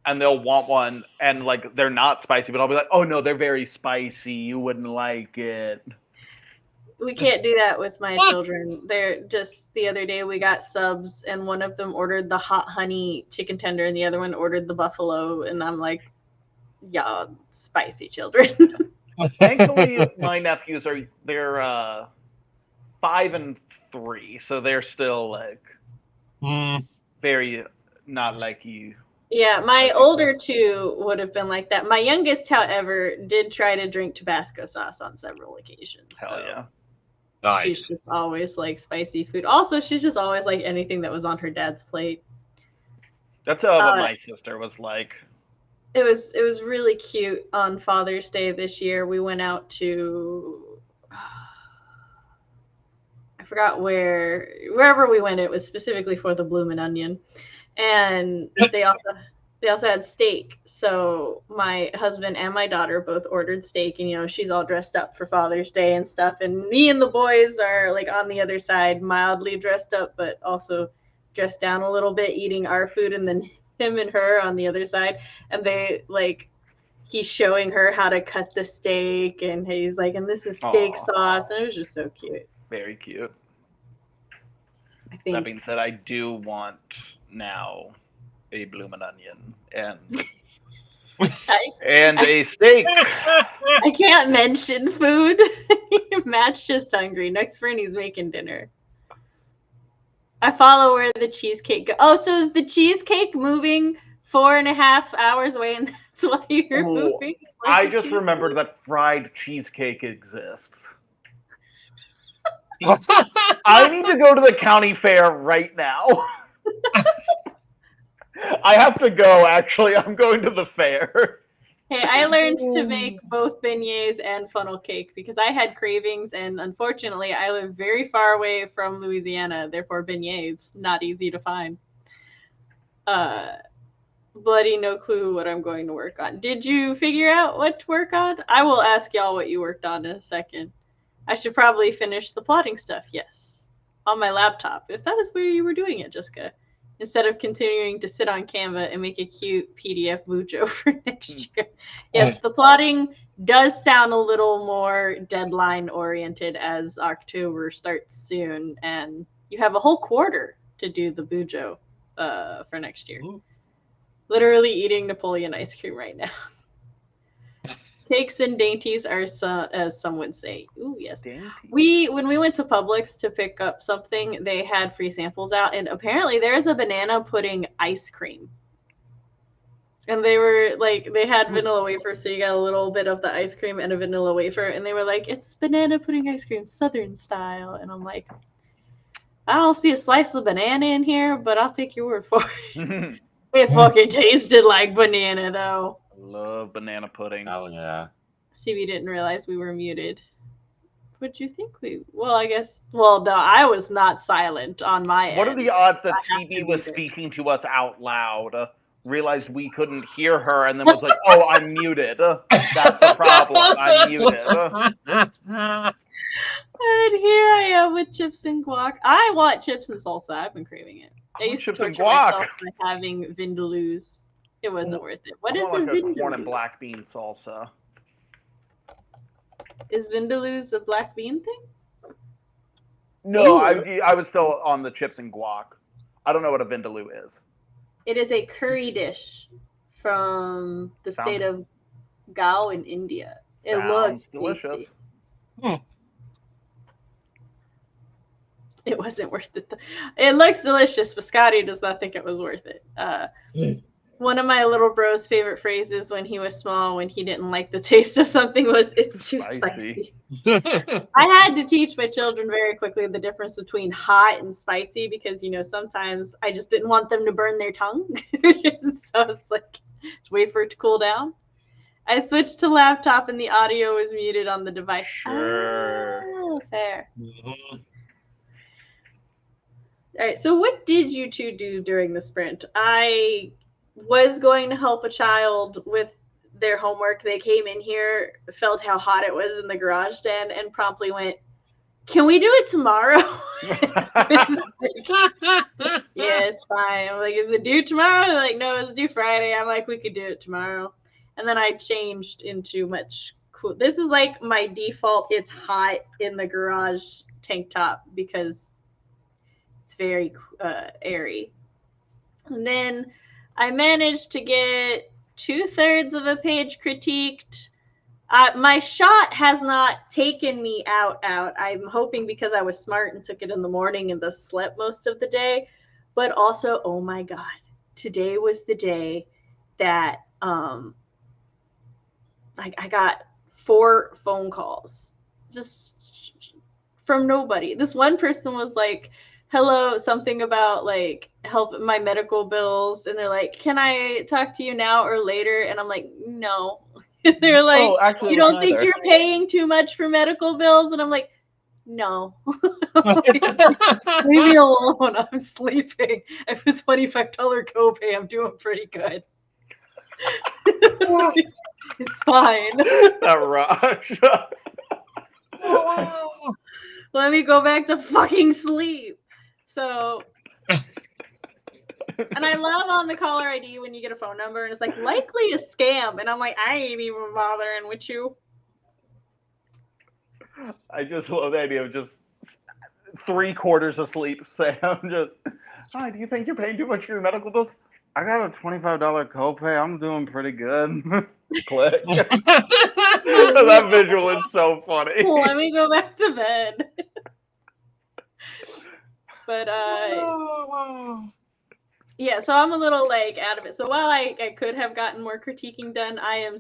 and they'll want one, and like they're not spicy, but I'll be like, oh no, they're very spicy. You wouldn't like it. We can't do that with my children. They're just, the other day we got subs, and one of them ordered the hot honey chicken tender, and the other one ordered the buffalo, and I'm like, y'all spicy children. Thankfully, my nephews they're 5 and 3, so they're still like very not like you. Yeah, my older two would have been like that. My youngest, however, did try to drink Tabasco sauce on several occasions. Hell yeah. Nice. She's just always like spicy food. Also, she's just always like anything that was on her dad's plate. That's what my sister was like. It was really cute. On Father's Day this year, we went out to, I forgot wherever we went. It was specifically for the Bloomin' Onion, and they also had steak. So my husband and my daughter both ordered steak, and she's all dressed up for Father's Day and stuff, and me and the boys are like on the other side, mildly dressed up, but also dressed down a little bit, eating our food, and then him and her on the other side, and they like, he's showing her how to cut the steak, and he's like, and this is steak sauce, and it was just so cute. Very cute. I think. That being said, I do want now a Bloomin' Onion and a steak. I can't mention food. Matt's just hungry. Next friend, he's making dinner. I follow where the cheesecake goes. Oh, so is the cheesecake moving 4.5 hours away, and that's why you're moving? I just remembered that fried cheesecake exists. I need to go to the county fair right now. I have to go, actually. I'm going to the fair. Hey, I learned to make both beignets and funnel cake because I had cravings, and unfortunately, I live very far away from Louisiana. Therefore, beignets not easy to find. Bloody no clue what I'm going to work on. Did you figure out what to work on? I will ask y'all what you worked on in a second. I should probably finish the plotting stuff. Yes, on my laptop. If that is where you were doing it, Jessica. Instead of continuing to sit on Canva and make a cute PDF bujo for next year. Yes, the plotting does sound a little more deadline oriented as October starts soon, and you have a whole quarter to do the bujo for next year. Ooh. Literally eating Napoleon ice cream right now. Cakes and dainties are some, as some would say. Ooh, yes. Dainty. When we went to Publix to pick up something, they had free samples out, and apparently there's a banana pudding ice cream. And they were like, they had vanilla wafer, so you got a little bit of the ice cream and a vanilla wafer, and they were like, it's banana pudding ice cream, Southern style. And I'm like, I don't see a slice of banana in here, but I'll take your word for it. It fucking tasted like banana, though. I love banana pudding. Oh yeah. CB didn't realize we were muted. What'd you think we? Well, I guess. Well, no, I was not silent on my end. What are the odds that I have to CB be was there. speaking to us out loud, realized we couldn't hear her, and then was like, "Oh, I'm muted." That's the problem. I'm muted. And here I am with chips and guac. I want chips and salsa. I've been craving it. I want used to chips and torture myself guac. by having vindaloos. It wasn't worth it. What I is want a like a corn and vindaloo? black bean salsa. Is vindaloos a black bean thing? No, Ooh. I was still on the chips and guac. I don't know what a vindaloo is. It is a curry dish from the state of Gao in India. It looks delicious. tasty. It wasn't worth it. It looks delicious, but Scotty does not think it was worth it. One of my little bro's favorite phrases when he was small, when he didn't like the taste of something, was "It's too spicy." I had to teach my children very quickly the difference between hot and spicy because, you know, sometimes I just didn't want them to burn their tongue. So it's like, just wait for it to cool down. I switched to laptop and the audio was muted on the device. Sure. Oh, fair. All right, so what did you two do during the sprint? I was going to help a child with their homework. They came in here, felt how hot it was in the garage den, and promptly went, "Can we do it tomorrow?" Yeah, it's fine. I'm like, "Is it due tomorrow?" They're like, "No, it's due Friday." I'm like, "We could do it tomorrow." And then I changed into much cool. This is like my default. It's hot in the garage tank top because it's very airy. And then I managed to get 2/3 of a page critiqued. My shot has not taken me out. I'm hoping because I was smart and took it in the morning and thus slept most of the day. But also, oh my God, today was the day that I got 4 phone calls just from nobody. This one person was like, "Hello," something about like help my medical bills, and they're like, "Can I talk to you now or later?" And I'm like, "No." They're like, Oh, actually, "You don't think you're paying too much for medical bills?" And I'm like, "No." Leave me alone. I'm sleeping. I have a $25 copay. I'm doing pretty good. It's fine. That rush. Let me go back to fucking sleep. So, and I love on the caller ID when you get a phone number and it's like, likely a scam. And I'm like, I ain't even bothering with you. I just love the idea of just 3/4 asleep, Sam. Just, hi, do you think you're paying too much for your medical bills? I got a $25 copay. I'm doing pretty good. Click. That visual is so funny. Let me go back to bed. But yeah, so I'm a little like out of it. So while I could have gotten more critiquing done, I am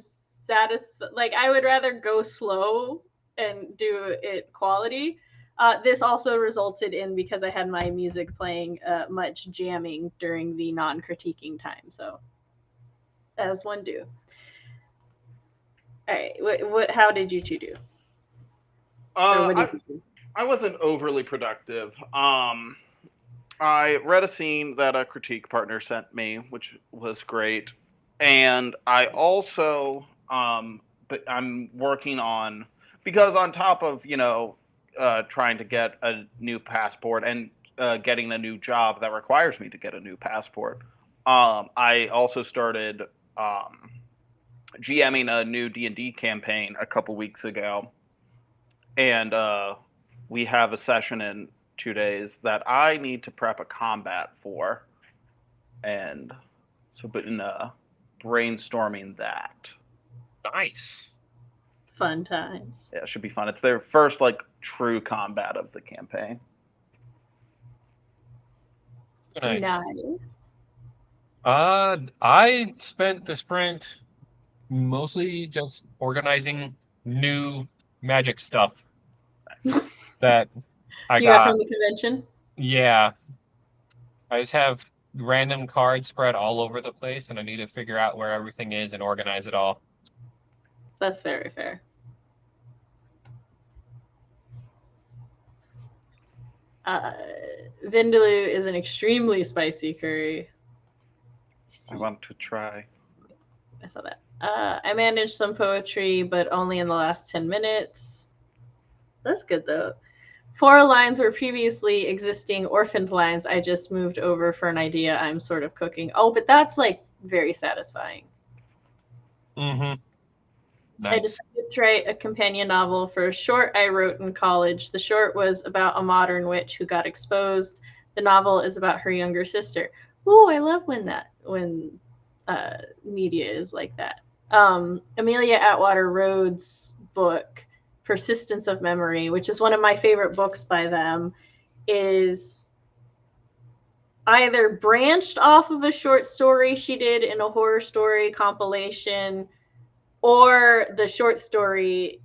satisfied. Like I would rather go slow and do it quality. This also resulted in, because I had my music playing, much jamming during the non-critiquing time. So, as one do. All right, what? How did you two do? Or what did you do? I wasn't overly productive. I read a scene that a critique partner sent me, which was great, and I also, but I'm working on, because on top of trying to get a new passport and getting a new job that requires me to get a new passport, I also started GMing a new D&D campaign a couple weeks ago, and we have a session in 2 days that I need to prep a combat for, and so been brainstorming that. Nice. Fun times. Yeah, it should be fun. It's their first like true combat of the campaign. Nice. Nice. I spent the sprint mostly just organizing new magic stuff that I You got got. from the convention? Yeah, I just have random cards spread all over the place, and I need to figure out where everything is and organize it all. That's very fair. Vindaloo is an extremely spicy curry. I want to try. I saw that. I managed some poetry, but only in the last 10 minutes. That's good, though. 4 lines were previously existing orphaned lines. I just moved over for an idea I'm sort of cooking. Oh, but that's, like, very satisfying. Mm-hmm. Nice. I decided to write a companion novel for a short I wrote in college. The short was about a modern witch who got exposed. The novel is about her younger sister. Ooh, I love when media is like that. Amelia Atwater Rhodes' book, Persistence of Memory, which is one of my favorite books by them, is either branched off of a short story she did in a horror story compilation, or the short story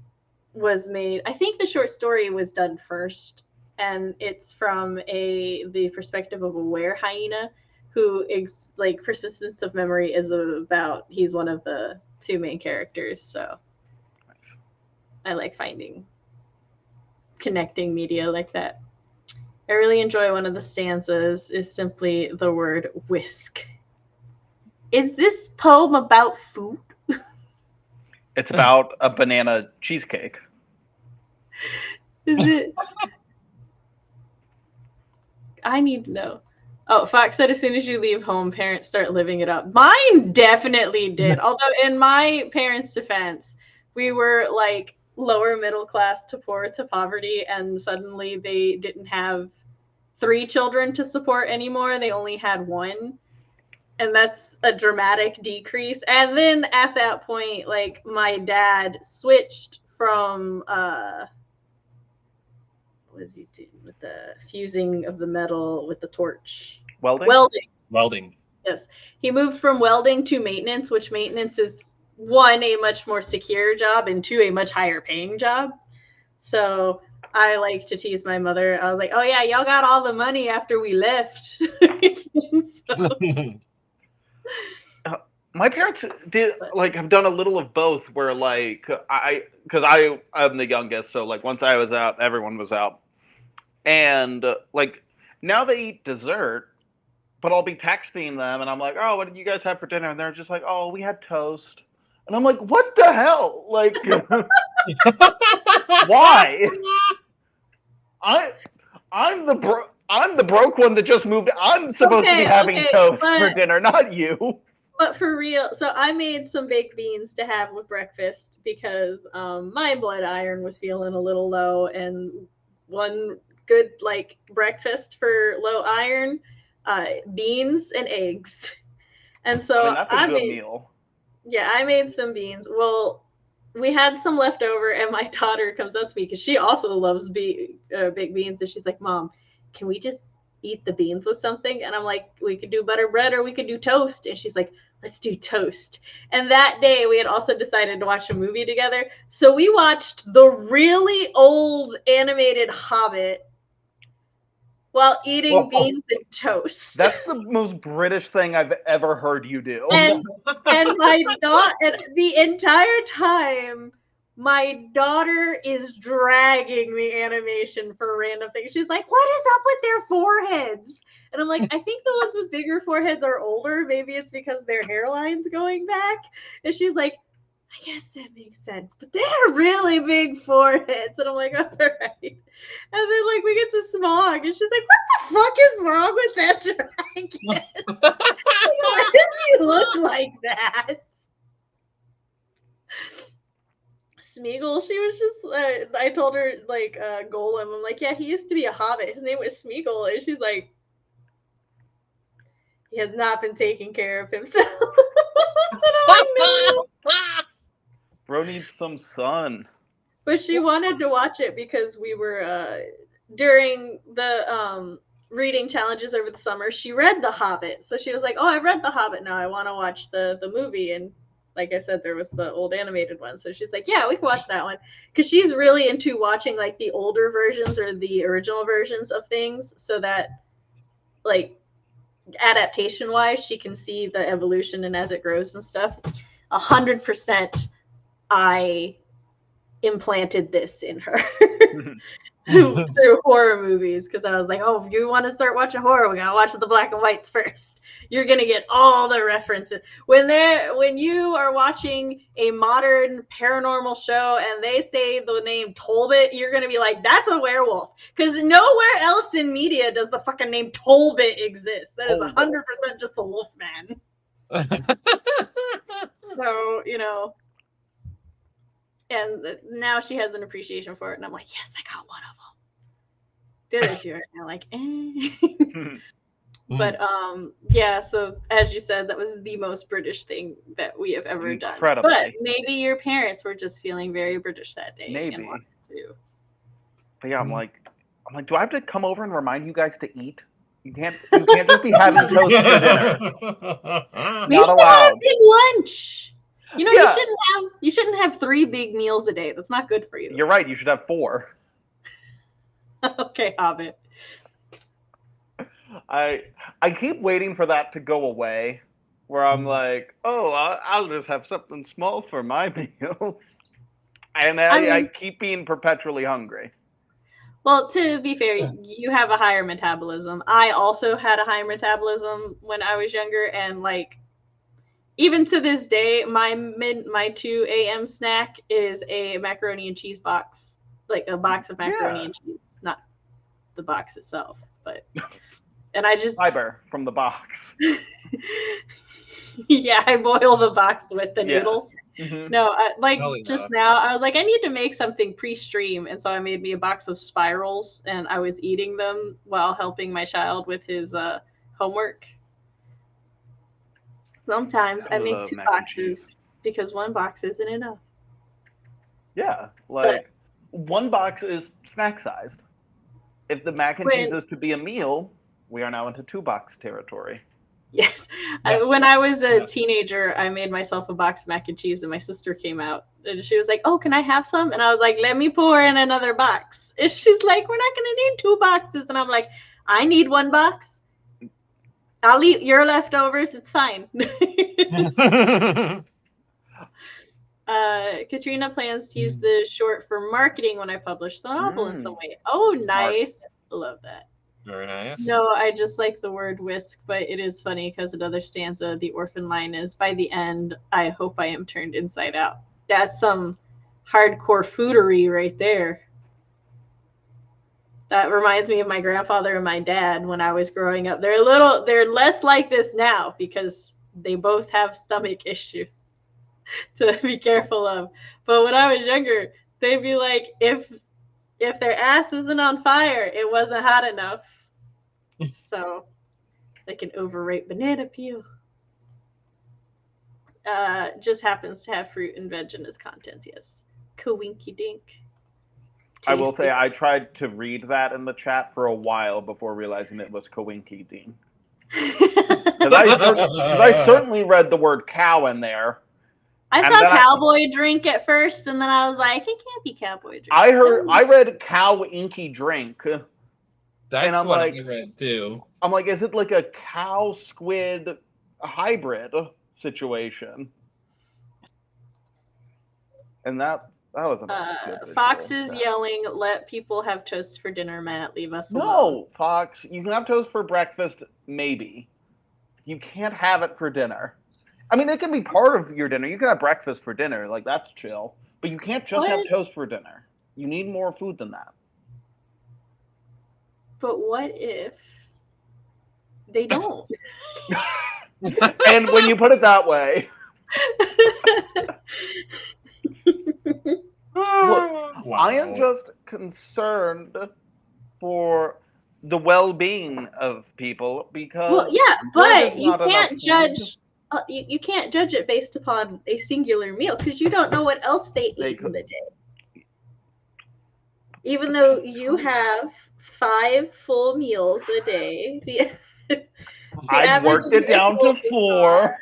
was made. I think the short story was done first, and it's from the perspective of a were hyena who like Persistence of Memory is about. He's one of the 2 main characters, so I like connecting media like that. I really enjoy one of the stanzas is simply the word whisk. Is this poem about food? It's about a banana cheesecake. Is it? I need to know. Oh, Fox said as soon as you leave home, parents start living it up. Mine definitely did. Although in my parents' defense, we were like lower middle class to poor to poverty, and suddenly they didn't have 3 children to support anymore. They only had 1. And that's a dramatic decrease. And then at that point, like, my dad switched from what was he doing with the fusing of the metal with the torch? Welding. Yes. He moved from welding to maintenance, which maintenance is 1, a much more secure job, and 2, a much higher paying job. So I like to tease my mother. I was like, oh yeah, y'all got all the money after we left. So, my parents have done a little of both, where like because I'm the youngest, so like once I was out, everyone was out, and like now they eat dessert, but I'll be texting them and I'm like, oh, what did you guys have for dinner? And they're just like, oh, we had toast, and I'm like, what the hell, like why? I'm the broke one that just moved. I'm supposed to be having toast for dinner, not you. But for real, so I made some baked beans to have with breakfast because my blood iron was feeling a little low, and one good like breakfast for low iron, beans and eggs. And so that's a good meal. Yeah, I made some beans. Well, we had some left over, and my daughter comes up to me because she also loves baked beans, and she's like, Mom, can we just eat the beans with something? And I'm like, we could do butter bread or we could do toast. And she's like, let's do Toast. And that day we had also decided to watch a movie together. So we watched the really old animated Hobbit while eating beans and toast. That's the most British thing I've ever heard you do. And the entire time, my daughter is dragging the animation for random things. She's like, "What is up with their foreheads?" And I'm like, "I think the ones with bigger foreheads are older. Maybe it's because their hairline's going back." And she's like, "I guess that makes sense, but they're really big foreheads." And I'm like, "All right." And then like we get to Smog, and she's like, "What the fuck is wrong with that dragon? Why does he look like that?" Smeagol, she was just, I told her, like, Golem, I'm like, yeah, he used to be a hobbit. His name was Smeagol. And she's like, he has not been taking care of himself. And I'm like, no. Bro needs some sun. But she wanted to watch it because we were, during the reading challenges over the summer, she read The Hobbit. So she was like, oh, I read The Hobbit now. I want to watch the movie. And like I said, there was the old animated one. So she's like, yeah, we can watch that one. Because she's really into watching like the older versions or the original versions of things so that like adaptation wise, she can see the evolution and as it grows and stuff. 100% I implanted this in her through horror movies because I was like, oh, if you want to start watching horror, we gotta watch the black and whites first. You're gonna get all the references when you are watching a modern paranormal show and they say the name Tolbit. You're gonna be like, that's a werewolf, because nowhere else in media does the fucking name Tolbit exist. That is 100% just the Wolfman. So and now she has an appreciation for it, and I'm like, yes, I got one of them. The other two are now like, eh. But yeah, so as you said, that was the most British thing that we have ever done. But maybe your parents were just feeling very British that day. Maybe. And wanted to. But yeah, I'm like, do I have to come over and remind you guys to eat? You can't just be having toast for dinner. Not allowed. A big lunch. Yeah. you shouldn't have 3 big meals a day. That's not good for you. You're right. You should have 4. Okay, Hobbit. I keep waiting for that to go away, where I'm like, oh, I'll just have something small for my meal, and I keep being perpetually hungry. Well, to be fair, you have a higher metabolism. I also had a higher metabolism when I was younger, and like even to this day, my 2 a.m. snack is a macaroni and cheese box, like a box of macaroni and cheese, not the box itself, but. And I just fiber from the box. Yeah, I boil the box with the noodles. Mm-hmm. No, now I was like, I need to make something pre-stream, and so I made me a box of spirals, and I was eating them while helping my child with his homework. Sometimes I make 2 boxes because 1 box isn't enough. Yeah, like 1 box is snack sized. If the mac and cheese is to be a meal, we are now into 2-box territory. Yes. When I was a teenager, I made myself a box of mac and cheese, and my sister came out, and she was like, oh, can I have some? And I was like, let me pour in another box. And she's like, we're not going to need 2 boxes. And I'm like, I need 1 box. I'll eat your leftovers. It's fine. Katrina plans to use the short for marketing when I publish the novel in some way. Oh, nice. Love that. Very nice. No, I just like the word whisk, but it is funny because another stanza, the orphan line is, by the end, I hope I am turned inside out. That's some hardcore foodery right there. That reminds me of my grandfather and my dad when I was growing up. They're less like this now because they both have stomach issues to be careful of. But when I was younger, they'd be like, if their ass isn't on fire, it wasn't hot enough. So they can overrate banana peel. Just happens to have fruit and veg in its contents, yes. Kawinky dink. I will say I tried to read that in the chat for a while before realizing it was Kawinky dink. Because I certainly read the word cow in there. I And saw then cowboy drink at first, and then I was like, it can't be cowboy drink. I read cow inky drink. That's and I'm what like, I read too. I'm like, is it like a cow squid hybrid situation? And that wasn't a good visual. Fox is yelling, let people have toast for dinner, Matt. Leave us alone. No, Fox, you can have toast for breakfast, maybe. You can't have it for dinner. I mean, it can be part of your dinner. You can have breakfast for dinner. Like, that's chill. But you can't just have toast for dinner. You need more food than that. But what if they don't? And when you put it that way... Look, Wow. I am just concerned for the well-being of people because well, yeah, but you can't food. judge. You can't judge it based upon a singular meal because you don't know what else they eat in the day. Even though you have 5 full meals a day, I've worked it down to 4.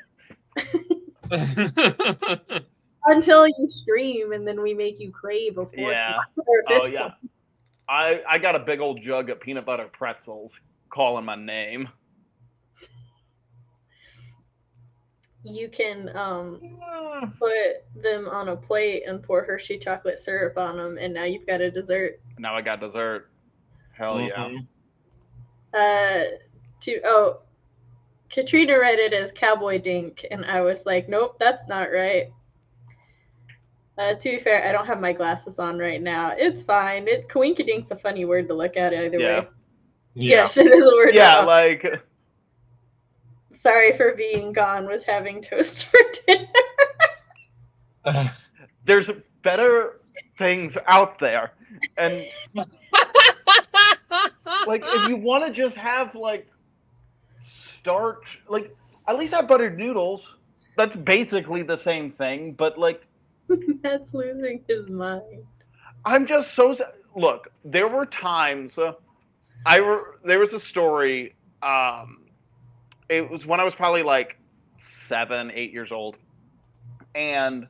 Until you stream, and then we make you crave a 4th. Yeah. Or 5th Oh yeah. one. I got a big old jug of peanut butter pretzels calling my name. You can put them on a plate and pour Hershey chocolate syrup on them, and now you've got a dessert. Now I got dessert. Hell yeah. Katrina read it as cowboy dink, and I was like, nope, that's not right. To be fair, I don't have my glasses on right now. It's fine. Coinkadink's a funny word to look at either way. Yeah. Yes, it is a word. Yeah, like... Sorry for being gone, was having toast for dinner. There's better things out there. And... like, if you want to just have, like, starch... Like, at least have buttered noodles. That's basically the same thing, but, like... Matt's losing his mind. I'm just so... Look, there were times... there was a story... it was when I was probably like 7, 8 years old, and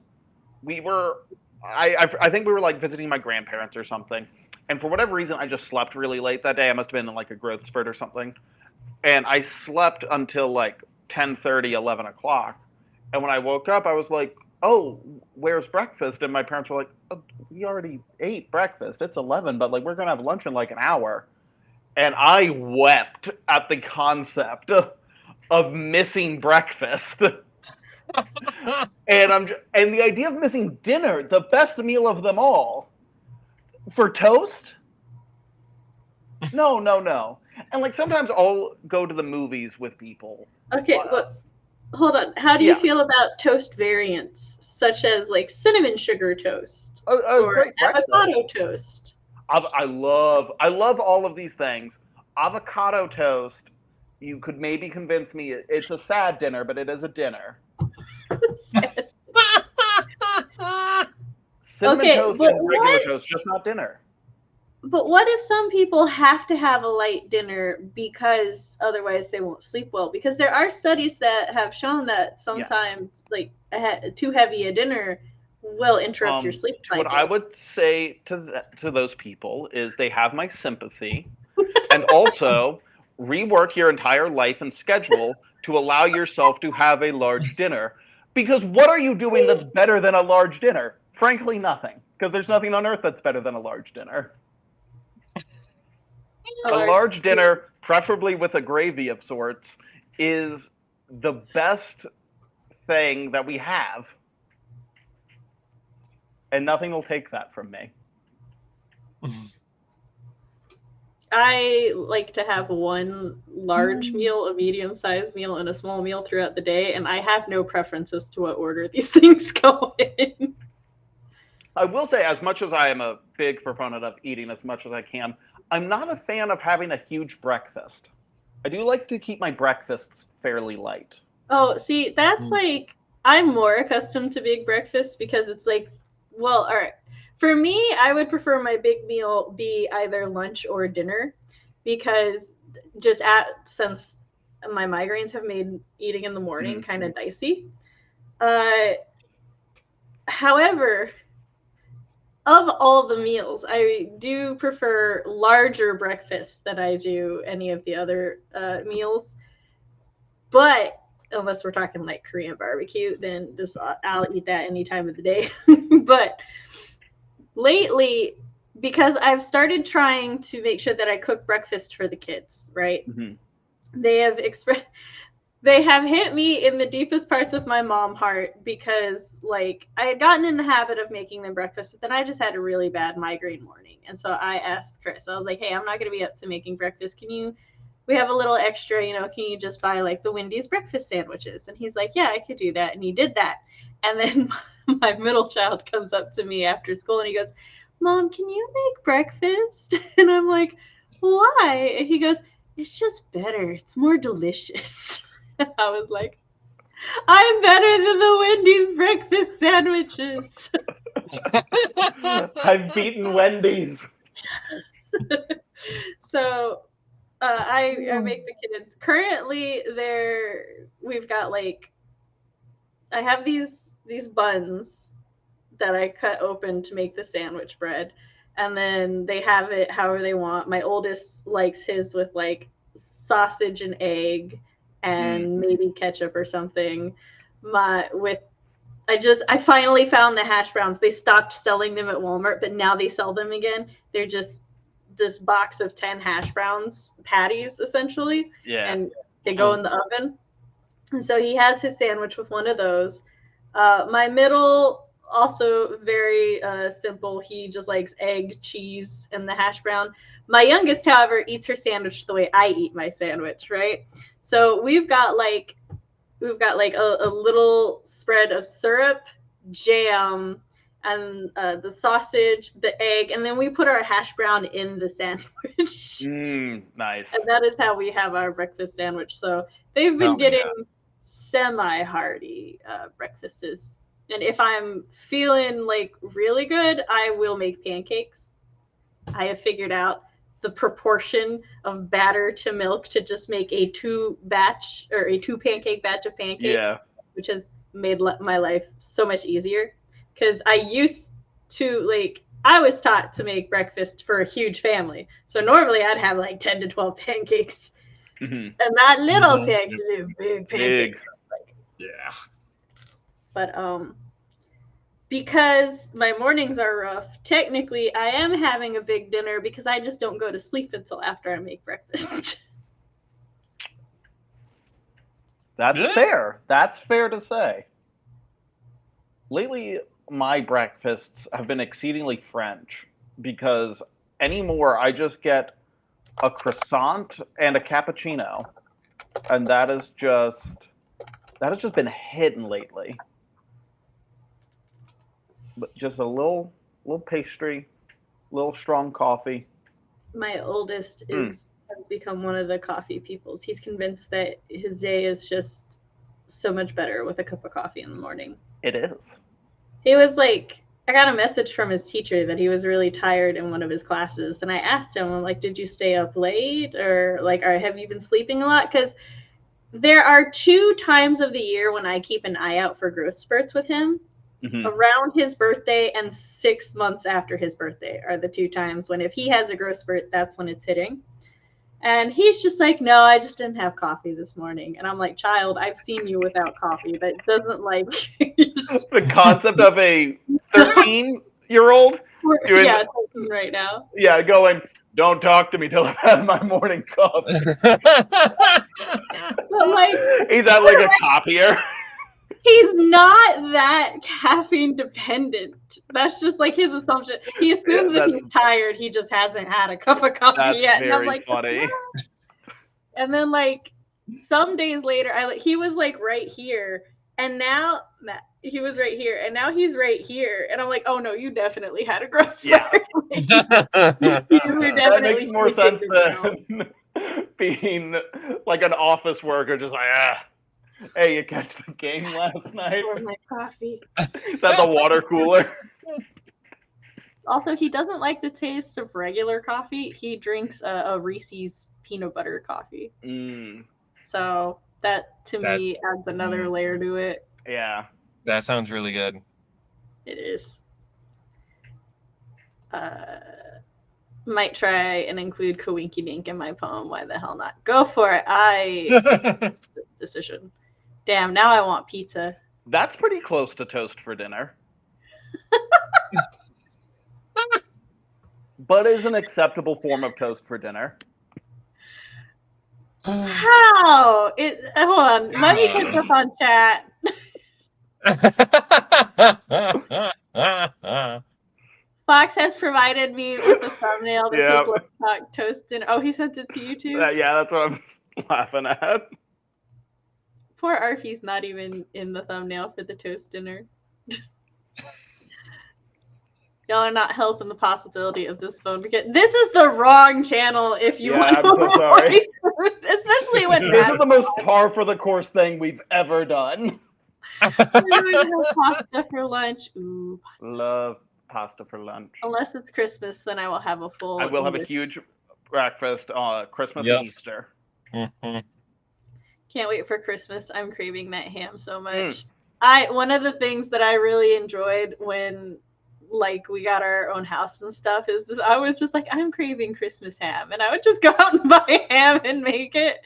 we were, I think we were like visiting my grandparents or something, and for whatever reason I just slept really late that day. I must have been in like a growth spurt or something, and I slept until like 10:30, 11 o'clock, and when I woke up I was like, oh, where's breakfast? And my parents were like, oh, we already ate breakfast. It's 11, but like we're gonna have lunch in like an hour, and I wept at the concept of missing breakfast. and the idea of missing dinner, the best meal of them all, for toast? No. And like sometimes I'll go to the movies with people. Okay, but hold on. How do you feel about toast variants, such as like cinnamon sugar toast or avocado toast? I love all of these things. Avocado toast. You could maybe convince me it's a sad dinner, but it is a dinner. Cinnamon toast and regular toast, just not dinner. But what if some people have to have a light dinner because otherwise they won't sleep well? Because there are studies that have shown that sometimes like too heavy a dinner will interrupt your sleep cycle. What I would say to those people is they have my sympathy, and also rework your entire life and schedule to allow yourself to have a large dinner. Because what are you doing that's better than a large dinner? Frankly, nothing. Because there's nothing on earth that's better than a large dinner. A large dinner, preferably with a gravy of sorts, is the best thing that we have. And nothing will take that from me. I like to have one large meal, a medium-sized meal, and a small meal throughout the day, and I have no preference as to what order these things go in. I will say, as much as I am a big proponent of eating as much as I can, I'm not a fan of having a huge breakfast. I do like to keep my breakfasts fairly light. Oh, see, that's like, I'm more accustomed to big breakfasts because it's like, well, all right. For me, I would prefer my big meal be either lunch or dinner because since my migraines have made eating in the morning kind of dicey. However, of all the meals, I do prefer larger breakfasts than I do any of the other meals. But unless we're talking like Korean barbecue, then just I'll eat that any time of the day. But lately, because I've started trying to make sure that I cook breakfast for the kids, right? Mm-hmm. They have hit me in the deepest parts of my mom heart because like I had gotten in the habit of making them breakfast, but then I just had a really bad migraine morning. And so I asked Chris, I was like, hey, I'm not going to be up to making breakfast. We have a little extra, can you just buy like the Wendy's breakfast sandwiches? And he's like, yeah, I could do that. And he did that. And then my middle child comes up to me after school and he goes, Mom, can you make breakfast? And I'm like, why? And he goes, it's just better. It's more delicious. I was like, I'm better than the Wendy's breakfast sandwiches. I've beaten Wendy's. So I make the kids. Currently, we've got like, I have these buns that I cut open to make the sandwich bread, and then they have it however they want. My oldest likes his with like sausage and egg and maybe ketchup or something. I finally found the hash browns. They stopped selling them at Walmart, but now they sell them again. They're just this box of 10 hash browns, patties essentially. Yeah. And they go in the oven. And so he has his sandwich with one of those. My middle, also very simple. He just likes egg, cheese, and the hash brown. My youngest, however, eats her sandwich the way I eat my sandwich, right? So we've got like a little spread of syrup, jam, and the sausage, the egg, and then we put our hash brown in the sandwich. Nice. And that is how we have our breakfast sandwich. So they've been getting semi-hearty breakfasts. And if I'm feeling like really good, I will make pancakes. I have figured out the proportion of batter to milk to just make a two pancake batch of pancakes, which has made my life so much easier. Because I used to I was taught to make breakfast for a huge family. So normally I'd have like 10 to 12 pancakes. Mm-hmm. And that little pancake is a big pancake. Yeah. But because my mornings are rough, technically I am having a big dinner because I just don't go to sleep until after I make breakfast. That's fair. That's fair to say. Lately, my breakfasts have been exceedingly French because anymore I just get a croissant and a cappuccino, and that has just been hitting lately. But just a little pastry, little strong coffee. My oldest has become one of the coffee peoples. He's convinced that his day is just so much better with a cup of coffee in the morning. It is. He was like, I got a message from his teacher that he was really tired in one of his classes. And I asked him, I'm like, did you stay up late? Or have you been sleeping a lot? Because there are 2 times of the year when I keep an eye out for growth spurts with him. Mm-hmm. Around his birthday and 6 months after his birthday are the 2 times when if he has a growth spurt, that's when it's hitting. And he's just like, no, I just didn't have coffee this morning. And I'm like, child, I've seen you without coffee. That doesn't the concept of a 13-year-old doing right now. Yeah, going, don't talk to me till I've had my morning coffee. But he's at like a copier. He's not that caffeine dependent. That's just like his assumption. He assumes if he's tired, he just hasn't had a cup of coffee yet. And I'm like, funny. And then some days later, he was right here, and now he was right here, and now he's right here, and I'm like, oh no, you definitely had a growth spurt. Yeah. That makes more sense than being like an office worker, just like Hey, you catch the game last night? Or my coffee. Is that the water cooler? Also, he doesn't like the taste of regular coffee. He drinks a Reese's peanut butter coffee. So that to me adds another layer to it. Yeah. That sounds really good. It is. Might try and include Kawinky Dink in my poem. Why the hell not? Go for it. This decision. Damn, now I want pizza. That's pretty close to toast for dinner. But is an acceptable form of toast for dinner. How? Hold on. Let me catch up on chat. Fox has provided me with a thumbnail that says "Let's talk toast dinner." Oh, he sent it to you too? Yeah, that's what I'm laughing at. Poor R.P.'s not even in the thumbnail for the toast dinner. Y'all are not helping the possibility of this phone because this is the wrong channel if you want I'm so sorry. Especially when this is the most par for the course thing we've ever done. Pasta for lunch. Ooh, pasta. Love pasta for lunch. Unless it's Christmas, then I will have a full. I will have a huge breakfast on Christmas and Easter. Mm-hmm. Can't wait for Christmas. I'm craving that ham so much. One of the things that I really enjoyed when we got our own house and stuff is I was just like, I'm craving Christmas ham, and I would just go out and buy ham and make it,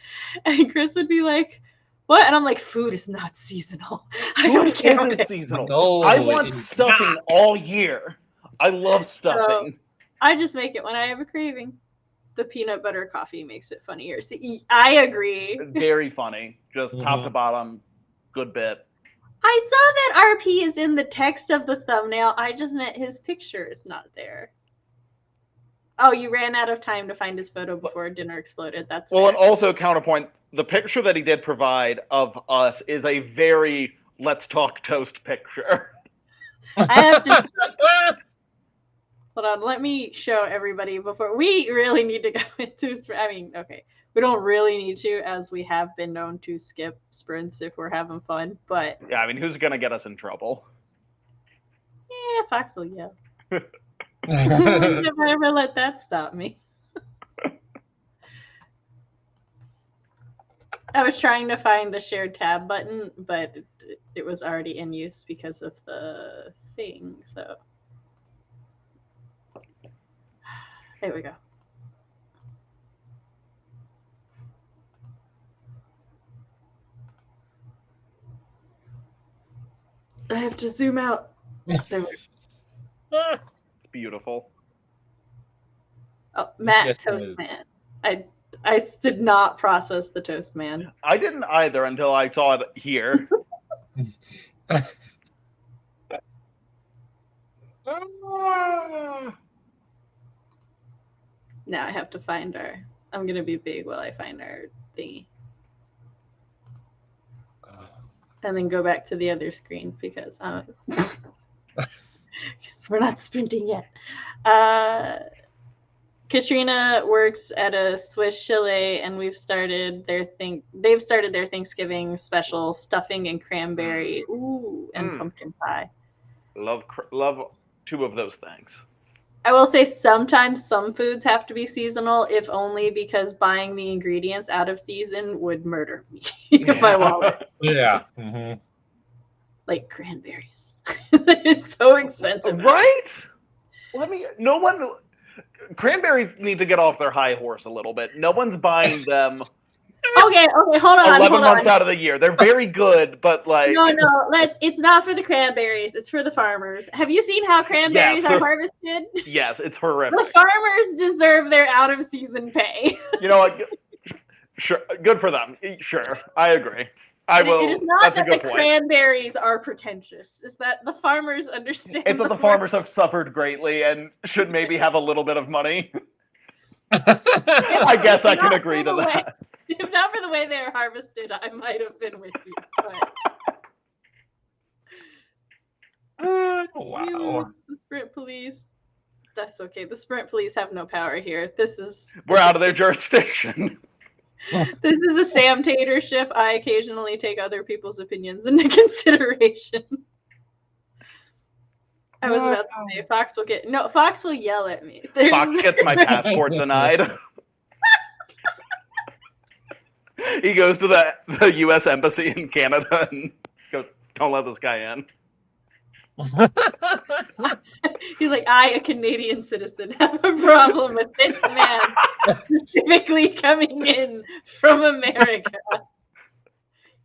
and Chris would be like, what? And I'm like, food is not seasonal. Food isn't seasonal. No, I want stuffing all year. I love stuffing. So I just make it when I have a craving. The peanut butter coffee makes it funnier. See, I agree. Very funny. Just top to bottom, good bit. I saw that RP is in the text of the thumbnail. I just meant his picture is not there. Oh, you ran out of time to find his photo before dinner exploded. That's well, and also counterpoint, the picture that he did provide of us is a very let's talk toast picture. I have to hold on, let me show everybody before we really need to go into okay. We don't really need to, as we have been known to skip sprints if we're having fun, but... Yeah, I mean, who's going to get us in trouble? Yeah, Fox will yell. Never ever let that stop me. I was trying to find the shared tab button, but it was already in use because of the thing, so... There we go. I have to zoom out. There we go. It's beautiful. Oh, Matt Toastman. I did not process the Toastman. I didn't either until I saw it here. Now I have to find our... I'm going to be big while I find our thingy. And then go back to the other screen because we're not sprinting yet. Katrina works at a Swiss chalet, and they've started their Thanksgiving special stuffing and cranberry, and pumpkin pie. Love two of those things. I will say sometimes some foods have to be seasonal, if only because buying the ingredients out of season would murder me in my wallet. Yeah. Mm-hmm. Like cranberries. It's so expensive. Right? Cranberries need to get off their high horse a little bit. No one's buying them. Okay, hold on. 11 months out of the year. They're very good, but like... No, it's not for the cranberries. It's for the farmers. Have you seen how cranberries are harvested? Yes, it's horrific. The farmers deserve their out-of-season pay. You know what? Sure, good for them. Sure, I agree. I will. It is not that the point. Cranberries are pretentious. It's that the farmers understand. It's that the farmers have suffered greatly and should maybe have a little bit of money. I guess I can agree to that. If not for the way they are harvested, I might have been with you. But... wow. The Sprint Police. That's okay. The Sprint Police have no power here. We're out of their jurisdiction. This is a Sam Tater ship. I occasionally take other people's opinions into consideration. I was about to say Fox will yell at me. Fox gets my passport denied. He goes to the U.S. Embassy in Canada and goes, "Don't let this guy in." He's like, I, a Canadian citizen, have a problem with this man specifically coming in from America,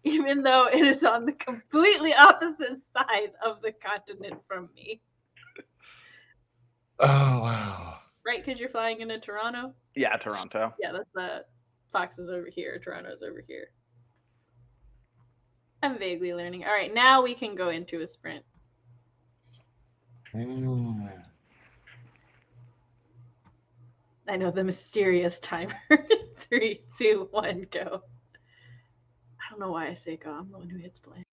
even though it is on the completely opposite side of the continent from me. Oh wow. Right, because you're flying into Toronto? Yeah, Toronto. Yeah, that's the Fox is over here, Toronto's over here. I'm vaguely learning. All right, now we can go into a sprint. I know the mysterious timer. 3, 2, 1, go. I don't know why I say go. I'm the one who hits play.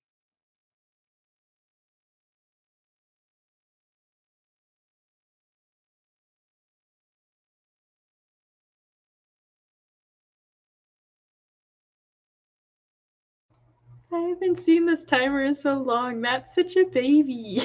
I haven't seen this timer in so long. That's such a baby.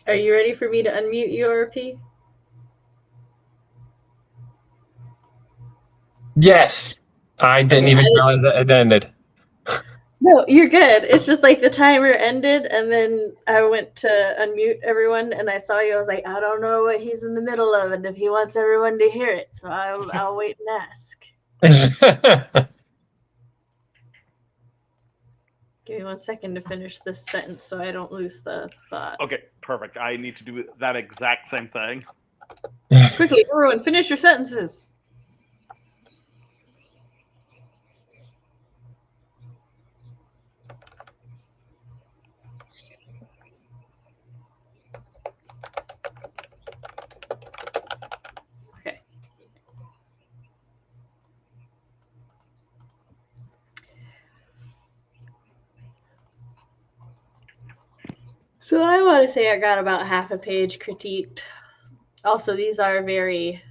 Are you ready for me to unmute you, R.P.? Yes. I didn't even realize that it ended. No, you're good. It's just like the timer ended, and then I went to unmute everyone, and I saw you. I was like, I don't know what he's in the middle of, and if he wants everyone to hear it, so I'll wait and ask. Give me 1 second to finish this sentence so I don't lose the thought. Okay, perfect. I need to do that exact same thing. Quickly, everyone, finish your sentences. Okay. So I want to say I got about half a page critiqued. Also, these are very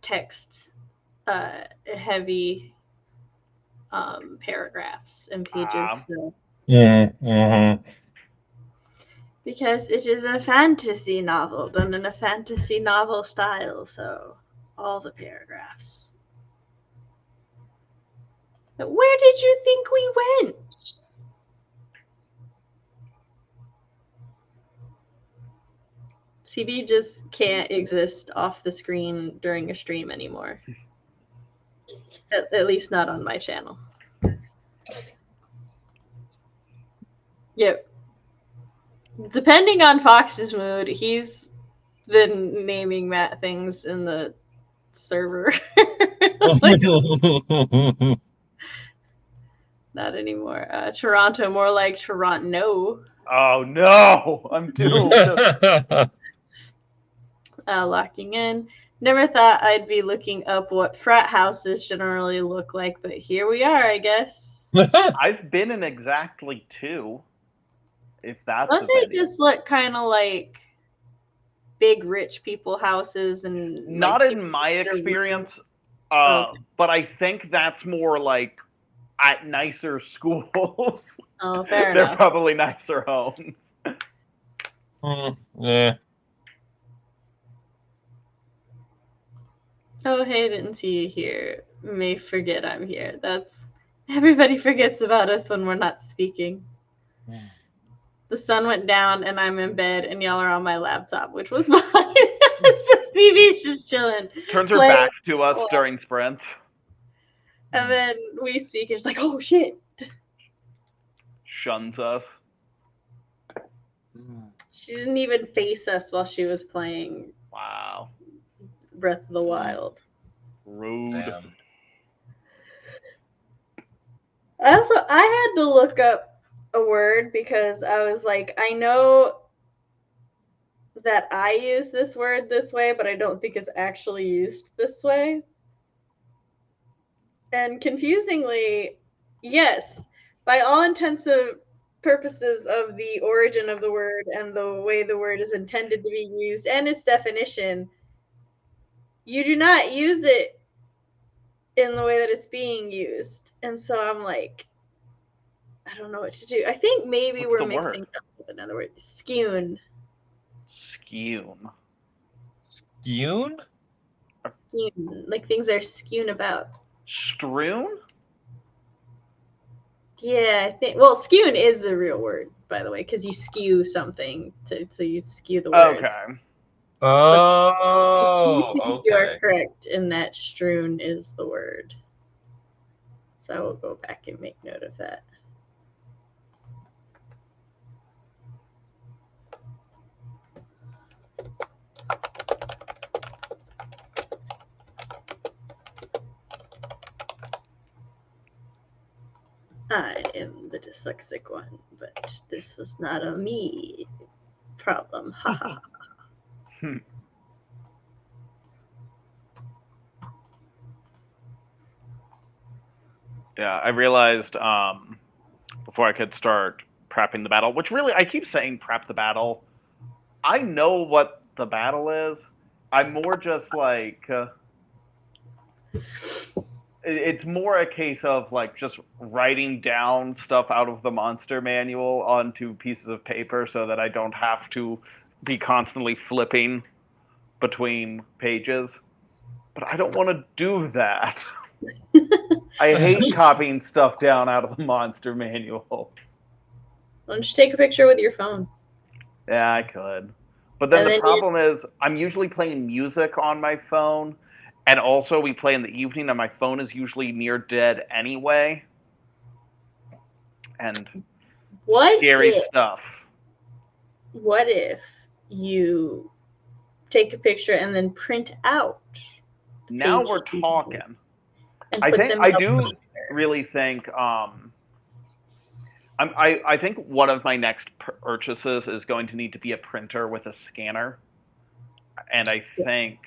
text heavy paragraphs and pages. So. Because it is a fantasy novel done in a fantasy novel style, so all the paragraphs. But where did you think we went? CB just can't exist off the screen during a stream anymore. At least not on my channel. Yep. Depending on Fox's mood, he's been naming Matt things in the server. Like, not anymore. Toronto, more like Toronto. Oh no, I'm doomed. Locking in. Never thought I'd be looking up what frat houses generally look like, but here we are, I guess. I've been in exactly 2. If that's Don't they just look kind of like big rich people houses and not like, in my experience, okay. but I think that's more like at nicer schools. Oh, fair They're enough. probably nicer homes. Yeah. Oh, hey, didn't see you here. May forget I'm here. That's everybody forgets about us when we're not speaking. The sun went down and I'm in bed and y'all are on my laptop, which was fine. So CB's just chilling. Turns her back to us during sprints. And then we speak and it's like, oh shit. Shuns us. She didn't even face us while she was playing. Wow. Breath of the Wild. Rude. Damn. I had to look up a word because I was like, I know that I use this word this way, but I don't think it's actually used this way. And confusingly, yes, by all intensive purposes of the origin of the word and the way the word is intended to be used and its definition, you do not use it in the way that it's being used. And so I'm like, I don't know what to do. I think maybe we're mixing up with another word. Skewn. Skewn. Skewn? Skewn. Like things are skewn about. Strewn? Yeah, I think. Well, skewn is a real word, by the way, because you skew something so you skew the words. Okay. Oh, okay. You are correct in that strewn is the word. So I will go back and make note of that. I am the dyslexic one, but this was not a me problem. Ha ha. Yeah, I realized before I could start prepping the battle, which really I keep saying prep the battle. I know what the battle is. I'm more just like it's more a case of like just writing down stuff out of the monster manual onto pieces of paper so that I don't have to be constantly flipping between pages. But I don't want to do that. I hate copying stuff down out of the monster manual. Why don't you take a picture with your phone? Yeah, I could. But then And the then problem is I'm usually playing music on my phone, and also we play in the evening, and my phone is usually near dead anyway. And scary stuff. What if you take a picture and then print out? Now we're talking. And I put think them I up do there. really think I think one of my next purchases is going to need to be a printer with a scanner, and I think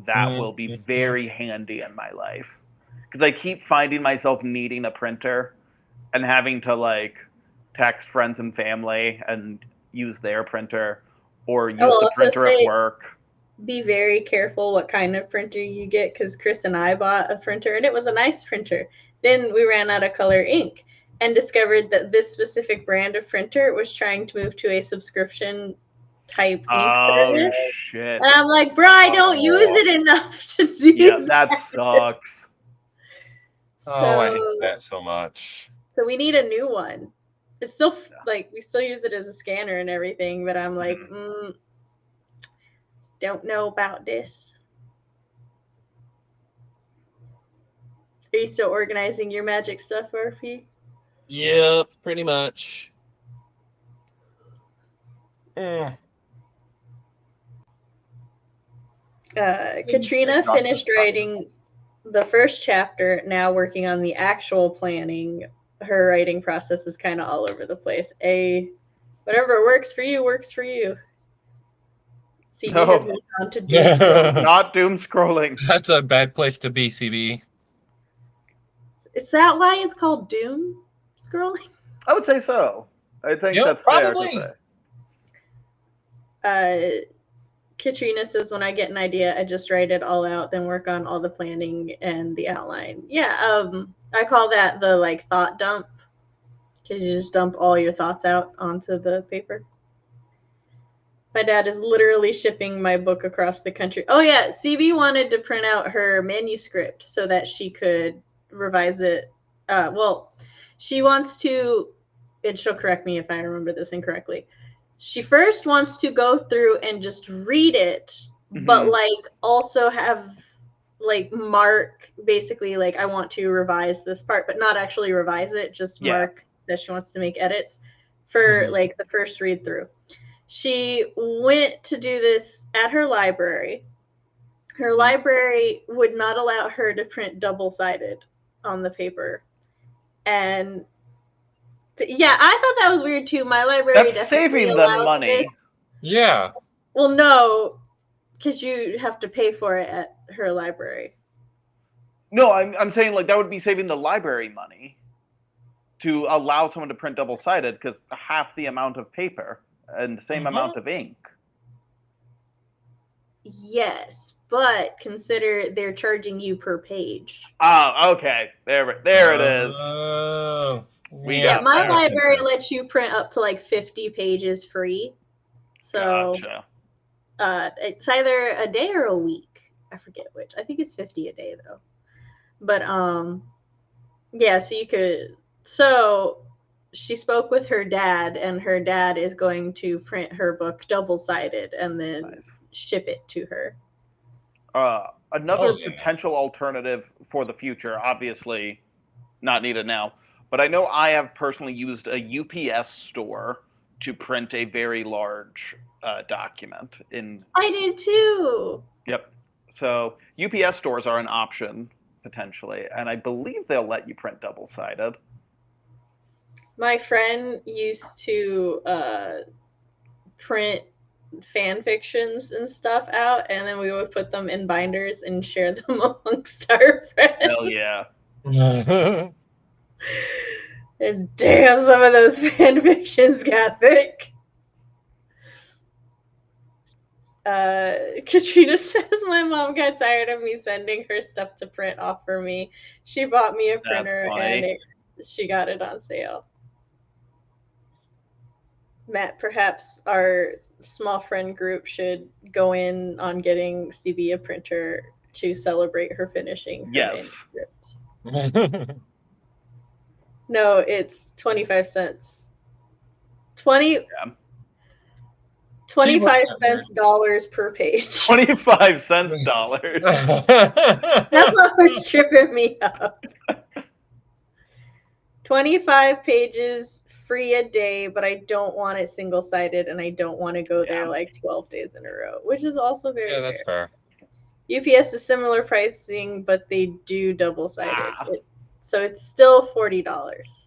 that will be very handy in my life because I keep finding myself needing a printer and having to like text friends and family and use their printer or use the printer at work. Be very careful what kind of printer you get, because Chris and I bought a printer and it was a nice printer. Then we ran out of color ink and discovered that this specific brand of printer was trying to move to a subscription type ink service. Shit. And I'm like, bro, I don't use it enough to do that sucks. Oh, I hate that so much. So we need a new one. It's still like we still use it as a scanner and everything, but I'm like, don't know about this. Are you still organizing your magic stuff, RP? Yeah, pretty much. Katrina finished writing the first chapter, now working on the actual planning. Her writing process is kind of all over the place. Whatever works for you, works for you. CB has moved on to doom scrolling. Not doom scrolling. That's a bad place to be, CB. Is that why it's called doom scrolling? I would say so. I think that's probably fair to say. Katrina says, when I get an idea, I just write it all out, then work on all the planning and the outline. Yeah, I call that the like thought dump, because you just dump all your thoughts out onto the paper. My dad is literally shipping my book across the country. Oh yeah, CB wanted to print out her manuscript so that she could revise it. Well, she wants to, and she'll correct me if I remember this incorrectly. She first wants to go through and just read it, but like also have like mark basically like I want to revise this part, but not actually revise it, just mark that she wants to make edits for like the first read through. She went to do this at her library. Her library would not allow her to print double-sided on the paper. And yeah, I thought that was weird too. My library definitely saving them money. This. Yeah. Well, no, because you have to pay for it at her library. No, I'm saying like that would be saving the library money to allow someone to print double-sided, because half the amount of paper and the same amount of ink. Yes, but consider they're charging you per page. Oh, okay. There it is. My library lets you print up to like 50 pages free. So it's either a day or a week. I forget which. I think it's 50 a day though. But yeah, so you could. So she spoke with her dad, and her dad is going to print her book double-sided and then ship it to her. Another potential alternative for the future, obviously not needed now, but I know I have personally used a UPS store to print a very large document. I did too. Yep. So UPS stores are an option potentially, and I believe they'll let you print double-sided. My friend used to print fan fictions and stuff out, and then we would put them in binders and share them amongst our friends. Hell yeah. And damn, some of those fan fictions got thick. Katrina says my mom got tired of me sending her stuff to print off for me. She bought me a printer and she got it on sale. Matt, perhaps our small friend group should go in on getting CB a printer to celebrate her finishing her manuscript. No, it's 25 cents. 25 cents dollars per page. 25 cents dollars. That's what was tripping me up. 25 pages, free a day, but I don't want it single-sided, and I don't want to go there like 12 days in a row, which is also very fair. That's fair. UPS is similar pricing, but they do double-sided. So it's still $40.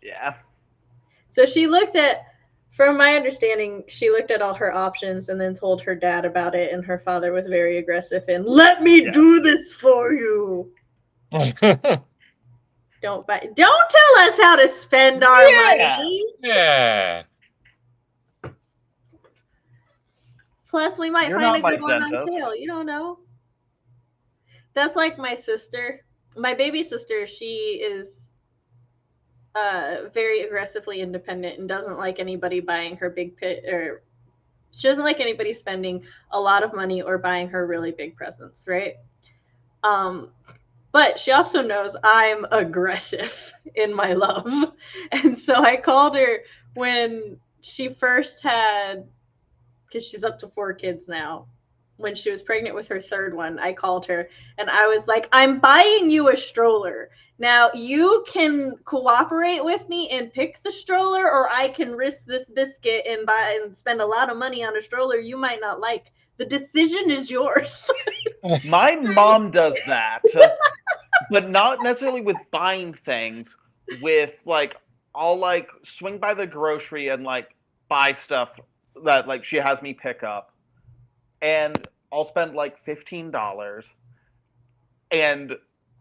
Yeah. So she looked at, from my understanding, she looked at all her options and then told her dad about it, and her father was very aggressive and let me do this for you. Don't tell us how to spend our money. Yeah. Plus, we might find a good one on sale. You don't know. That's like my sister. My baby sister, she is very aggressively independent and doesn't like anybody buying her or she doesn't like anybody spending a lot of money or buying her really big presents, right? But she also knows I'm aggressive in my love. And so I called her when she first had, because she's up to 4 kids now, when she was pregnant with her 3rd one, I called her and I was like, I'm buying you a stroller. Now you can cooperate with me and pick the stroller, or I can risk this biscuit and buy and spend a lot of money on a stroller you might not like. The decision is yours. My mom does that, but not necessarily with buying things. With like, I'll like swing by the grocery and like buy stuff that like she has me pick up, and I'll spend like $15, and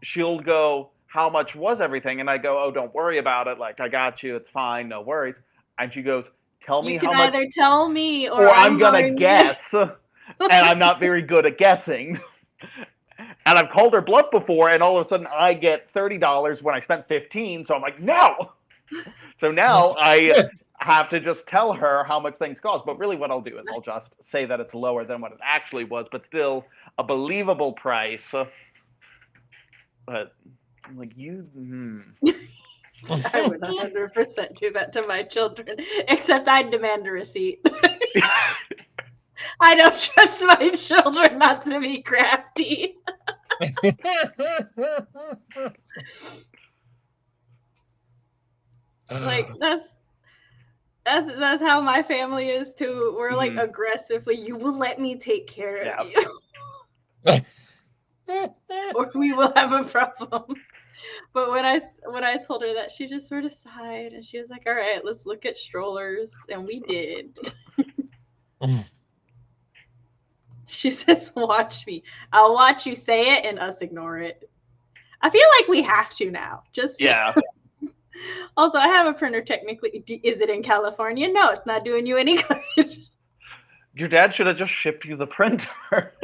she'll go, how much was everything? And I go, oh, don't worry about it. Like, I got you. It's fine. No worries. And she goes, tell me how much. You can either tell me or I'm going to guess. And I'm not very good at guessing. And I've called her bluff before, and all of a sudden I get $30 when I spent $15. So I'm like, no. So now I have to just tell her how much things cost. But really what I'll do is I'll just say that it's lower than what it actually was, but still a believable price. But I'm like, I would 100% do that to my children, except I'd demand a receipt. I don't trust my children not to be crafty. Like that's how my family is too. We're like aggressively, you will let me take care of you. Or we will have a problem. But when I told her that, she just sort of sighed and she was like, all right, let's look at strollers. And we did. She says, watch me. I'll watch you say it and us ignore it. I feel like we have to now. Just yeah. Also, I have a printer technically. Is it in California? No, it's not doing you any good. Your dad should have just shipped you the printer.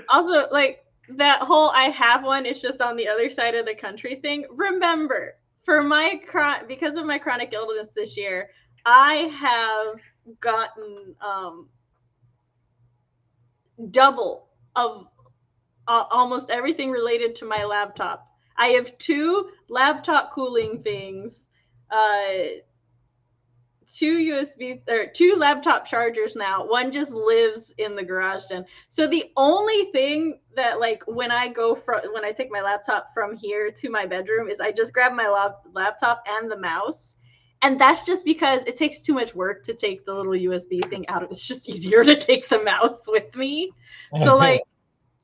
Also, like that whole I have one, it's just on the other side of the country thing. Remember, for my because of my chronic illness this year, I have gotten double of almost everything related to my laptop. I have 2 laptop cooling things, 2 laptop chargers now. One just lives in the garage den. So the only thing that like when I take my laptop from here to my bedroom is I just grab my laptop and the mouse. And that's just because it takes too much work to take the little USB thing out. It's just easier to take the mouse with me. So like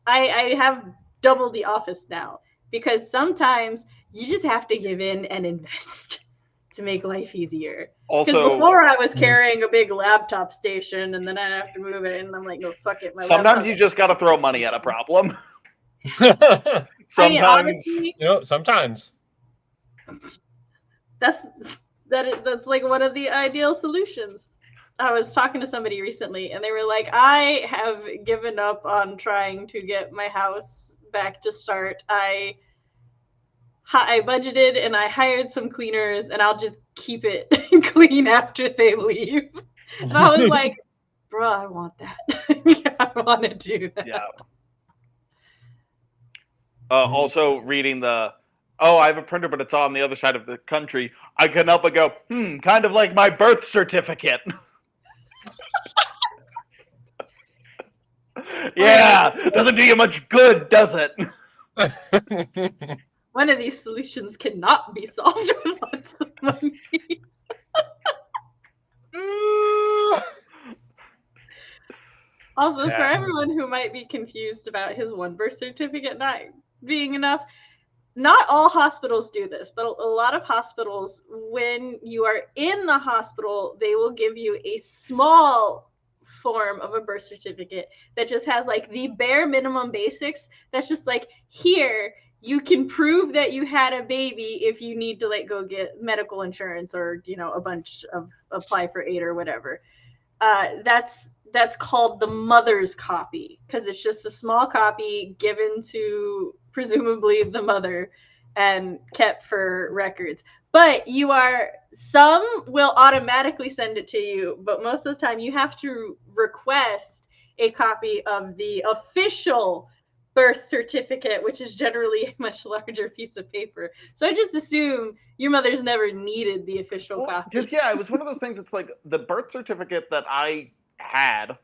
I have double the office now because sometimes you just have to give in and invest to make life easier. Because before I was carrying a big laptop station and then I'd have to move it and I'm like, no, fuck it. Sometimes you just got to throw money at a problem. Sometimes. Sometimes. That's that's like one of the ideal solutions. I was talking to somebody recently, and they were like, "I have given up on trying to get my house back to start. I budgeted and I hired some cleaners, and I'll just keep it clean after they leave." And I was like, "Bro, I want that. I want to do that." Yeah. Also, reading I have a printer, but it's on the other side of the country. I couldn't help but go, kind of like my birth certificate. Yeah, doesn't do you much good, does it? One of these solutions cannot be solved with lots of money. Also, for everyone who might be confused about his one birth certificate not being enough, not all hospitals do this, but a lot of hospitals, when you are in the hospital, they will give you a small form of a birth certificate that just has like the bare minimum basics. That's just like, here, you can prove that you had a baby if you need to like go get medical insurance or, you know, a bunch of apply for aid or whatever. That's called the mother's copy, because it's just a small copy given to presumably the mother and kept for records. But some will automatically send it to you, but most of the time you have to request a copy of the official birth certificate, which is generally a much larger piece of paper. So I just assume your mother's never needed the official copy. Because, yeah, it was one of those things. It's like the birth certificate that I had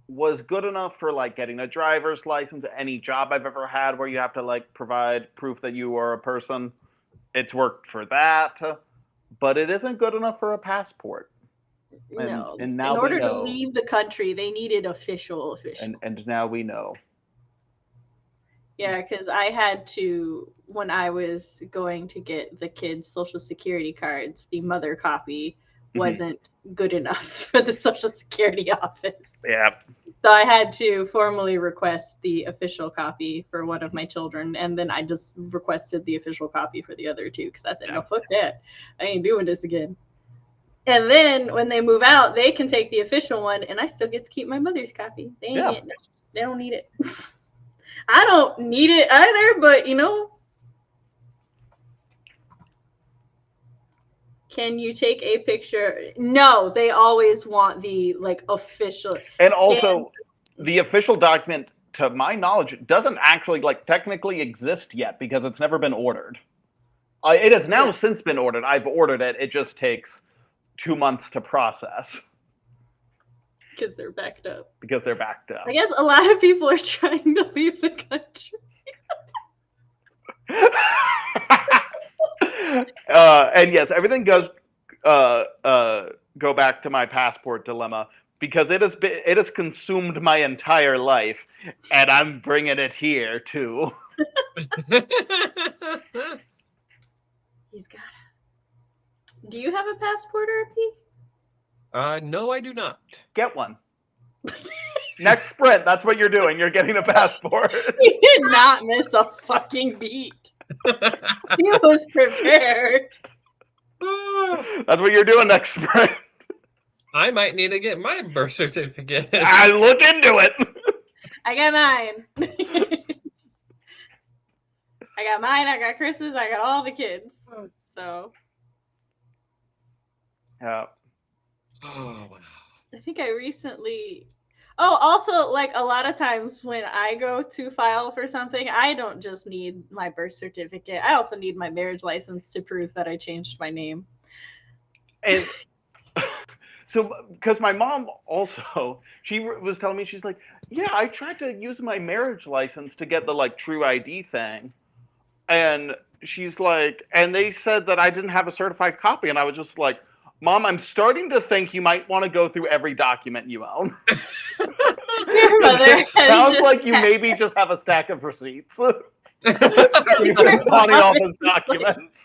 was good enough for like getting a driver's license, any job I've ever had where you have to like provide proof that you are a person. It's worked for that, but it isn't good enough for a passport. No. And now in order to leave the country, they needed official. And now we know. Yeah, because I had to, when I was going to get the kids' Social Security cards, the mother copy wasn't good enough for the Social Security office. Yeah. So I had to formally request the official copy for one of my children, and then I just requested the official copy for the other two, because I said, no, fuck that. I ain't doing this again. And then when they move out, they can take the official one, and I still get to keep my mother's copy. They don't need it. I don't need it either, but, you know. Can you take a picture? No, they always want the like official. And also, the official document, to my knowledge, doesn't actually like technically exist yet because it's never been ordered. It has now since been ordered. I've ordered it. It just takes 2 months to process. Because they're backed up. I guess a lot of people are trying to leave the country. And yes, everything does go back to my passport dilemma, because it has consumed my entire life, and I'm bringing it here too. He's got it. Do you have a passport, RP? No, I do not. Get one. Next sprint, that's what you're doing. You're getting a passport. He did not miss a fucking beat. He was prepared. That's what you're doing next sprint. I might need to get my birth certificate. I look into it. I got mine. I got Chris's, I got all the kids. So. Yeah. Oh, wow. I think I recently. Oh, also, like a lot of times when I go to file for something, I don't just need my birth certificate. I also need my marriage license to prove that I changed my name. And so, because my mom also, she was telling me, she's like, yeah, I tried to use my marriage license to get the like true ID thing. And she's like, and they said that I didn't have a certified copy. And I was just like, Mom, I'm starting to think you might want to go through every document you own. Your mother sounds like you maybe just have a stack of receipts. You've been pawning off his documents.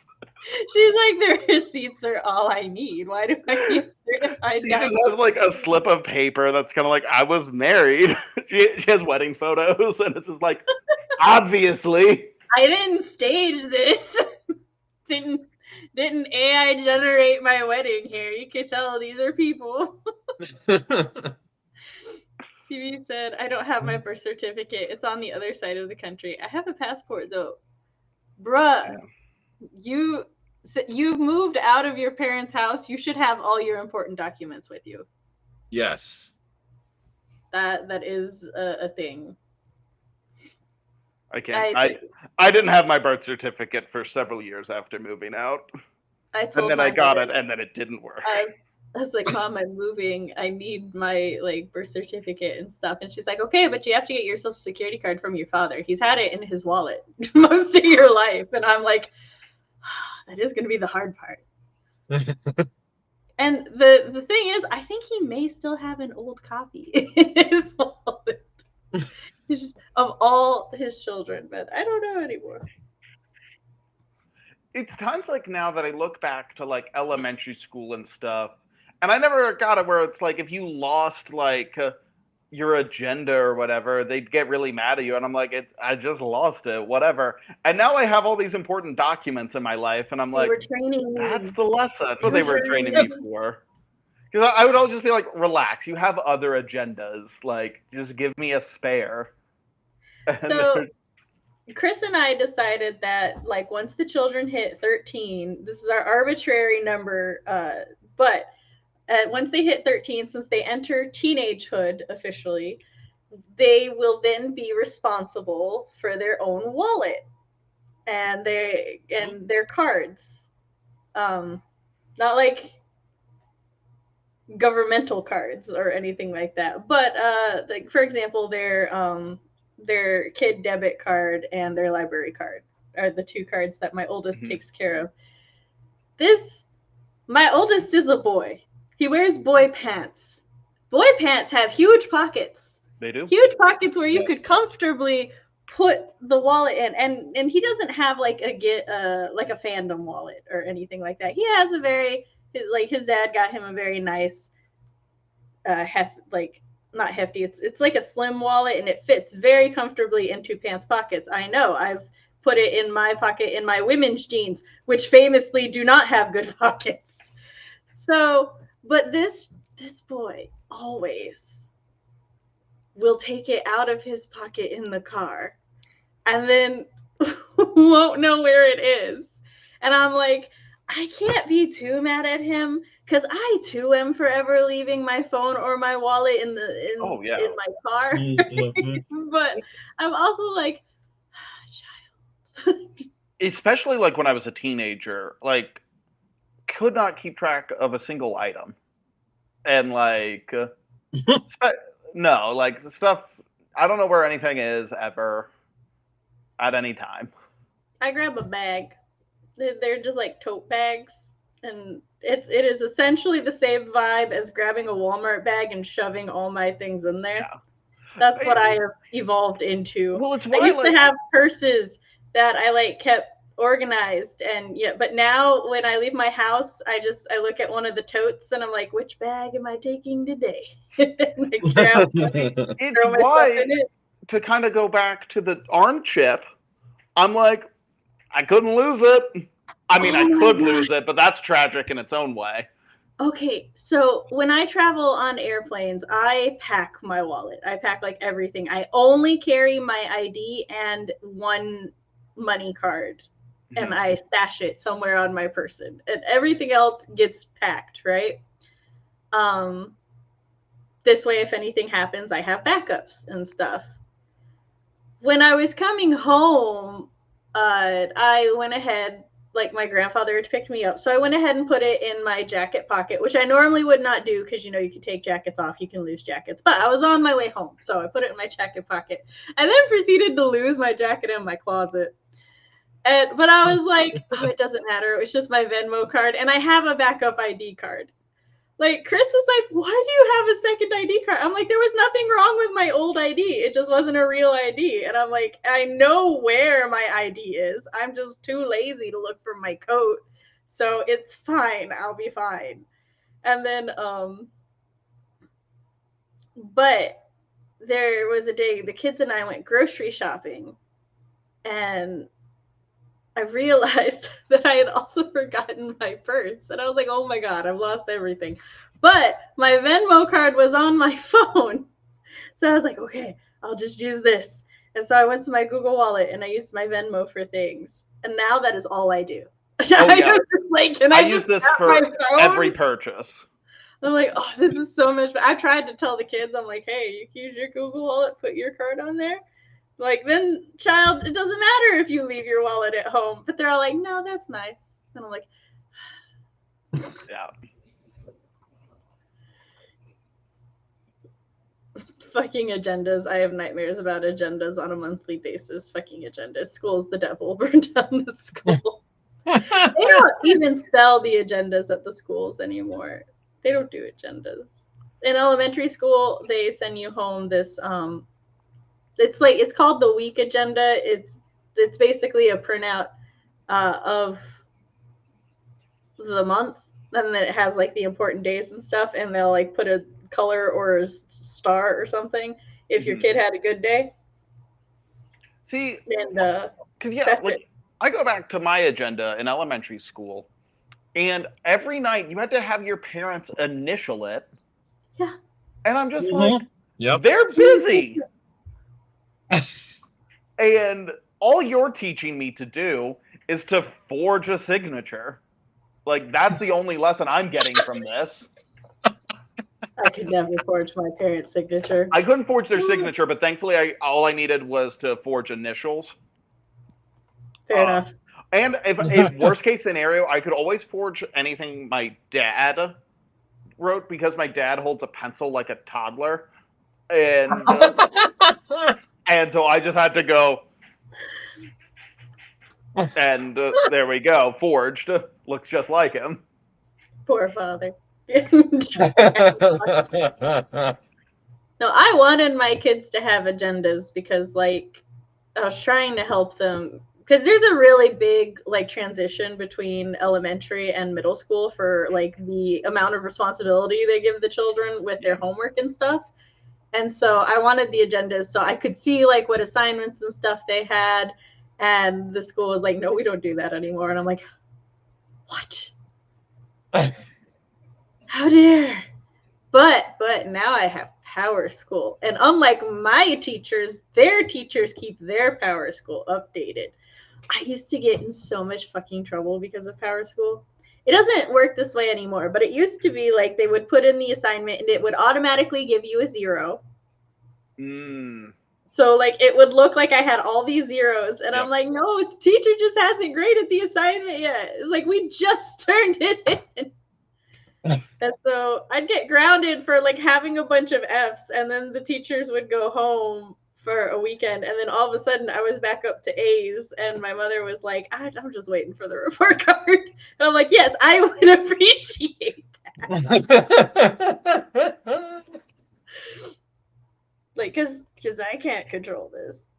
She's like, the receipts are all I need. Why do I need certified documents? She has like a slip of paper that's kind of like, I was married. She has wedding photos, and it's just like, obviously. I didn't stage this. Didn't AI generate my wedding hair? You can tell these are people. TV said, I don't have my birth certificate. It's on the other side of the country. I have a passport though. Bruh, you've moved out of your parents' house. You should have all your important documents with you. Yes. That is a thing. I can't. I didn't have my birth certificate for several years after moving out. I told and then my I got mother, it, and then it didn't work. I was like, Mom, I'm moving. I need my like birth certificate and stuff. And she's like, okay, but you have to get your social security card from your father. He's had it in his wallet most of your life. And I'm like, that is going to be the hard part. And the thing is, I think he may still have an old copy in his wallet. It's just of all his children, but I don't know anymore. It's times like now that I look back to like elementary school and stuff, and I never got it where it's like if you lost like your agenda or whatever, they'd get really mad at you, and I'm like, I just lost it, whatever. And now I have all these important documents in my life, and I'm like, that's the lesson. That's what they were training me for. Because I would always just be like, relax, you have other agendas. Like, just give me a spare. So Chris and I decided that like once the children hit 13, this is our arbitrary number, but once they hit 13, since they enter teenagehood officially, they will then be responsible for their own wallet and their cards. Not like governmental cards or anything like that, but like for example, their kid debit card and their library card are the two cards that my oldest takes care of. My oldest is a boy. He wears boy pants. Boy pants have huge pockets. They do? Huge pockets where you could comfortably put the wallet in. And he doesn't have like a fandom wallet or anything like that. He has his dad got him a very nice not hefty. It's like a slim wallet and it fits very comfortably into pants pockets. I know. I've put it in my pocket in my women's jeans, which famously do not have good pockets. So, but this boy always will take it out of his pocket in the car and then won't know where it is. And I'm like, I can't be too mad at him because I too am forever leaving my phone or my wallet in my car. But I'm also like, child. Especially like when I was a teenager, like could not keep track of a single item, and like no, like stuff. I don't know where anything is ever at any time. I grab a bag. They're just like tote bags, and it is essentially the same vibe as grabbing a Walmart bag and shoving all my things in there. Yeah. That's what I have evolved into. Well, I used to have purses that I like kept organized, and but now when I leave my house, I look at one of the totes and I'm like, which bag am I taking today? And I grab it's why to kind of go back to the arm chip. I'm like, I couldn't lose it. I mean, I could lose it, but that's tragic in its own way. Okay, so when I travel on airplanes, I pack my wallet. I pack like everything. I only carry my ID and one money card, and I stash it somewhere on my person. And everything else gets packed, right? This way, if anything happens, I have backups and stuff. When I was coming home, I went ahead, like my grandfather had picked me up. So I went ahead and put it in my jacket pocket, which I normally would not do because, you can take jackets off, you can lose jackets. But I was on my way home, so I put it in my jacket pocket and then proceeded to lose my jacket in my closet. But I was like, oh, it doesn't matter. It was just my Venmo card, and I have a backup ID card. Like, Chris was like, why do you have a second ID card? I'm like, there was nothing wrong with my old ID. It just wasn't a real ID. And I'm like, I know where my ID is. I'm just too lazy to look for my coat. So it's fine. I'll be fine. And then, but there was a day the kids and I went grocery shopping. And I realized that I had also forgotten my purse. And I was like, oh my God, I've lost everything. But my Venmo card was on my phone. So I was like, okay, I'll just use this. And so I went to my Google Wallet and I used my Venmo for things. And now that is all I do. Oh, yeah. Like, can I use just this tap for my phone? every purchase. I'm like, oh, this is so much fun. I tried to tell the kids, I'm like, hey, you can use your Google Wallet, put your card on there. Like, then, child, it doesn't matter if you leave your wallet at home. But they're all like, no, that's nice. And I'm like, Yeah. fucking agendas. I have nightmares about agendas on a monthly basis. Fucking agendas. School's the devil. Burn down the school. They don't even sell the agendas at the schools anymore. They don't do agendas. In elementary school, they send you home this it's called the week agenda. It's basically a printout of the month, and then it has like the important days and stuff, and they'll like put a color or a star or something if your kid had a good day. See, and because like I go back to my agenda in elementary school, and every night you had to have your parents initial it. Yeah. And I'm just like, yep, they're busy. And all you're teaching me to do is to forge a signature. Like, that's the only lesson I'm getting from this. I could never forge my parents' signature. I couldn't forge their signature, but thankfully all I needed was to forge initials. Fair enough. And if worst case scenario, I could always forge anything my dad wrote, because my dad holds a pencil like a toddler. And and so I just had to go, and there we go, forged. Looks just like him. Poor father. No, I wanted my kids to have agendas because, like, I was trying to help them, because there's a really big like transition between elementary and middle school for like the amount of responsibility they give the children with their homework and stuff. And so I wanted the agendas so I could see like what assignments and stuff they had. And the school was like, no, we don't do that anymore. And I'm like, what? How dare? But now I have Power School. And unlike my teachers, their teachers keep their Power School updated. I used to get in so much fucking trouble because of Power School. It doesn't work this way anymore, but it used to be like they would put in the assignment and it would automatically give you a 0. So like it would look like I had all these zeros, and I'm like, no, the teacher just hasn't graded the assignment yet. It's like, we just turned it in. And so I'd get grounded for like having a bunch of F's, and then the teachers would go home for a weekend, and then all of a sudden I was back up to A's, and my mother was like, I'm just waiting for the report card. And I'm like, yes, I would appreciate that. Like, because I can't control this.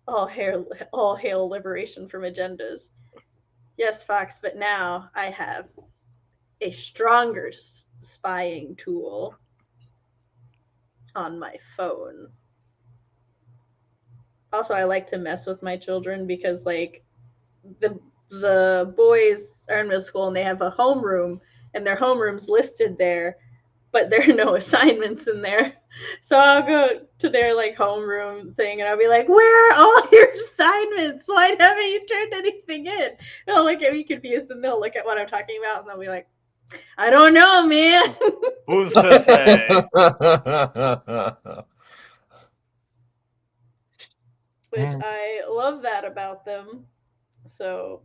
All hail liberation from agendas. Yes, Fox, but now I have a stronger spying tool on my phone. Also, I like to mess with my children because, like, the boys are in middle school and they have a homeroom, and their homeroom's listed there, but there are no assignments in there. So I'll go to their like homeroom thing and I'll be like, where are all your assignments? Why haven't you turned anything in? And they'll look at me confused, and they'll look at what I'm talking about and they'll be like, I don't know, man. Who's to say? Which I love that about them. So,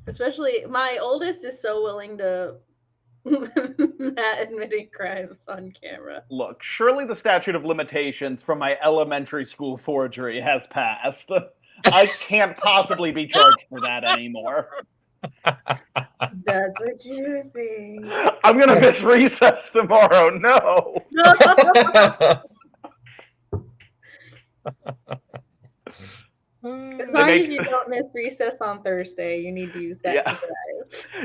especially my oldest is so willing to not admitting crimes on camera. Look, surely the statute of limitations from my elementary school forgery has passed. I can't possibly be charged for that anymore. That's what you think. I'm going to miss recess tomorrow. No. As long as you don't miss recess on Thursday, you need to use that drive.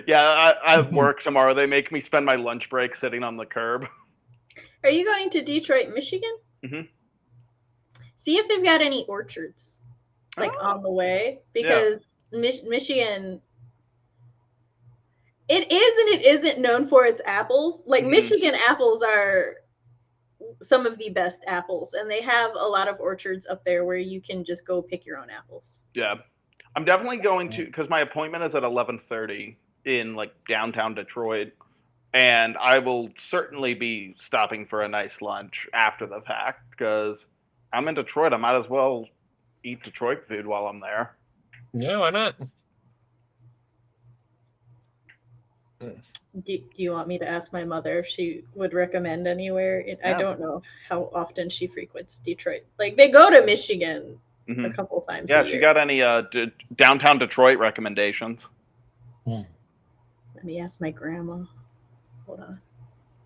Yeah, I work tomorrow. They make me spend my lunch break sitting on the curb. Are you going to Detroit, Michigan? Mm-hmm. See if they've got any orchards. like Oh. on the way, because Michigan, it is and it isn't known for its apples. Like Michigan apples are some of the best apples, and they have a lot of orchards up there where you can just go pick your own apples. Yeah. I'm definitely going to, because my appointment is at 11:30 in like downtown Detroit, and I will certainly be stopping for a nice lunch after the fact, because I'm in Detroit. I might as well eat Detroit food while I'm there. Yeah, why not? Do you want me to ask my mother if she would recommend anywhere? I don't know how often she frequents Detroit. Like, they go to Michigan a couple times a Yeah, year. she got any downtown Detroit recommendations? Let me ask my grandma. Hold on.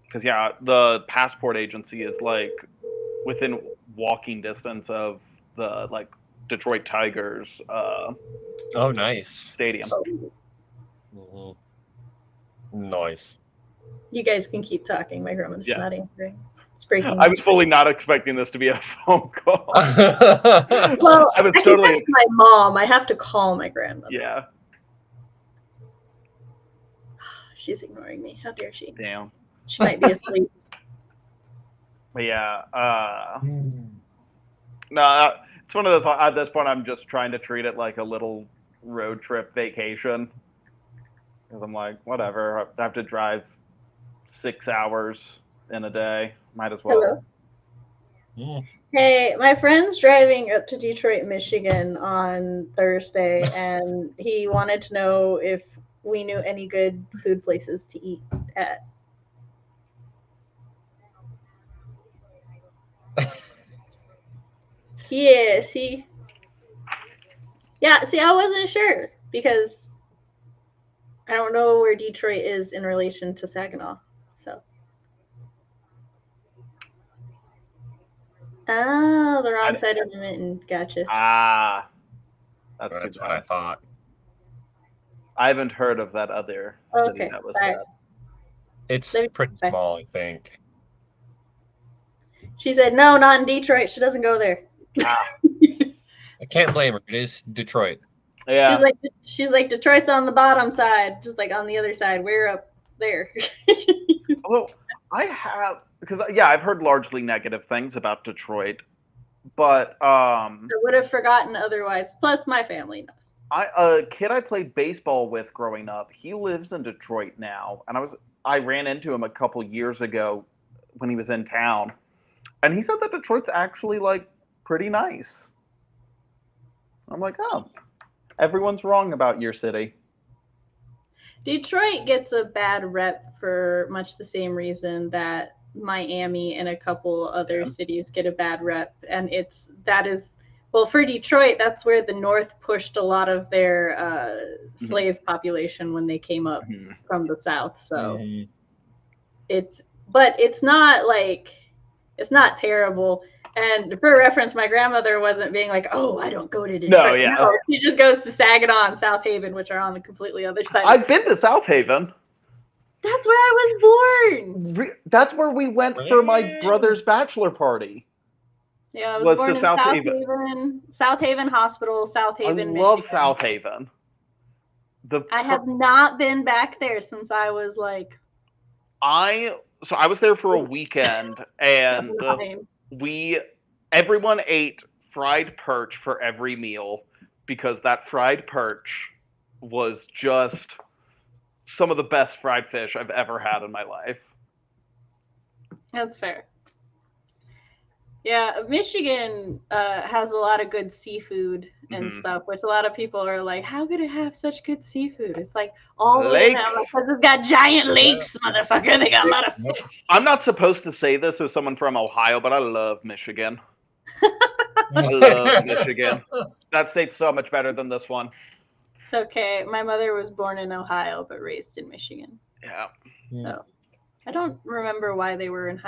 Because, yeah, the passport agency is, like, within walking distance of the, like, Detroit Tigers Oh, nice. stadium. Mm-hmm. Nice. You guys can keep talking. My grandmother's not answering. It's breaking. I was fully not expecting this to be a phone call. Well, I was I totally. can ask my mom. I have to call my grandmother. Yeah. She's ignoring me. How dare she? Damn. She might be asleep. But yeah. No, it's one of those. At this point, I'm just trying to treat it like a little road trip vacation. Because I'm like, whatever. I have to drive 6 hours in a day. Might as well. Hello. Hey, my friend's driving up to Detroit, Michigan on Thursday, and he wanted to know if we knew any good food places to eat at. Yeah, see, I wasn't sure because I don't know where Detroit is in relation to Saginaw. So. Oh, the wrong side of the mitten. Gotcha. Ah, that's what I thought. I haven't heard of that other city that was said. It's pretty small, I think. She said, no, not in Detroit. She doesn't go there. I can't blame her. It is Detroit. Yeah. She's like, Detroit's on the bottom side, just like on the other side. We're up there. Well, I have, because, yeah, I've heard largely negative things about Detroit, but I would have forgotten otherwise. Plus, my family knows. A kid I played baseball with growing up, he lives in Detroit now, and I ran into him a couple years ago when he was in town, and he said that Detroit's actually, like, pretty nice. I'm like, oh, everyone's wrong about your city. Detroit gets a bad rep for much the same reason that Miami and a couple other cities get a bad rep, and for Detroit, that's where the North pushed a lot of their slave population when they came up from the South. So it's not terrible. And for reference, my grandmother wasn't being like, "Oh, I don't go to Detroit." No, she just goes to Saginaw and South Haven, which are on the completely other side. I've been to South Haven. That's where I was born. That's where we went for my brother's bachelor party. Yeah, I was born in South Haven. South Haven Hospital, South Haven, I love Michigan. South Haven. I have not been back there since I was like. I was there for a weekend, and everyone ate fried perch for every meal because that fried perch was just some of the best fried fish I've ever had in my life. That's fair. Yeah, Michigan has a lot of good seafood and stuff, which a lot of people are like, how could it have such good seafood? It's like all the way down because it's got giant lakes, motherfucker. They got a lot of fish. I'm not supposed to say this as someone from Ohio, but I love Michigan. I love Michigan. That state's so much better than this one. It's okay. My mother was born in Ohio, but raised in Michigan. Yeah. So I don't remember why they were in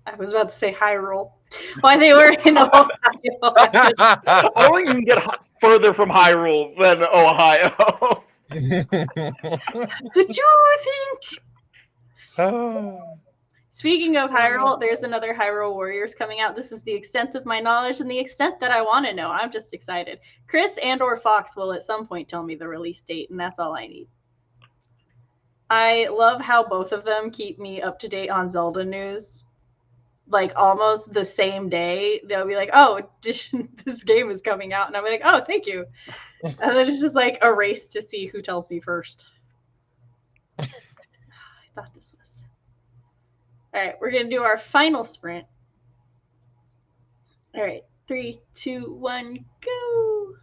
I was about to say Hyrule. Why they were in Ohio. I don't think you can get further from Hyrule than Ohio. That's what you think. Speaking of Hyrule, there's another Hyrule Warriors coming out. This is the extent of my knowledge and the extent that I want to know. I'm just excited. Chris and or Fox will at some point tell me the release date, and that's all I need. I love how both of them keep me up to date on Zelda news. Like almost the same day, they'll be like, "Oh, this game is coming out," and I'm like, "Oh, thank you." And then it's just like a race to see who tells me first. I thought this was. All right, we're gonna do our final sprint. All right, 3, 2, 1, go!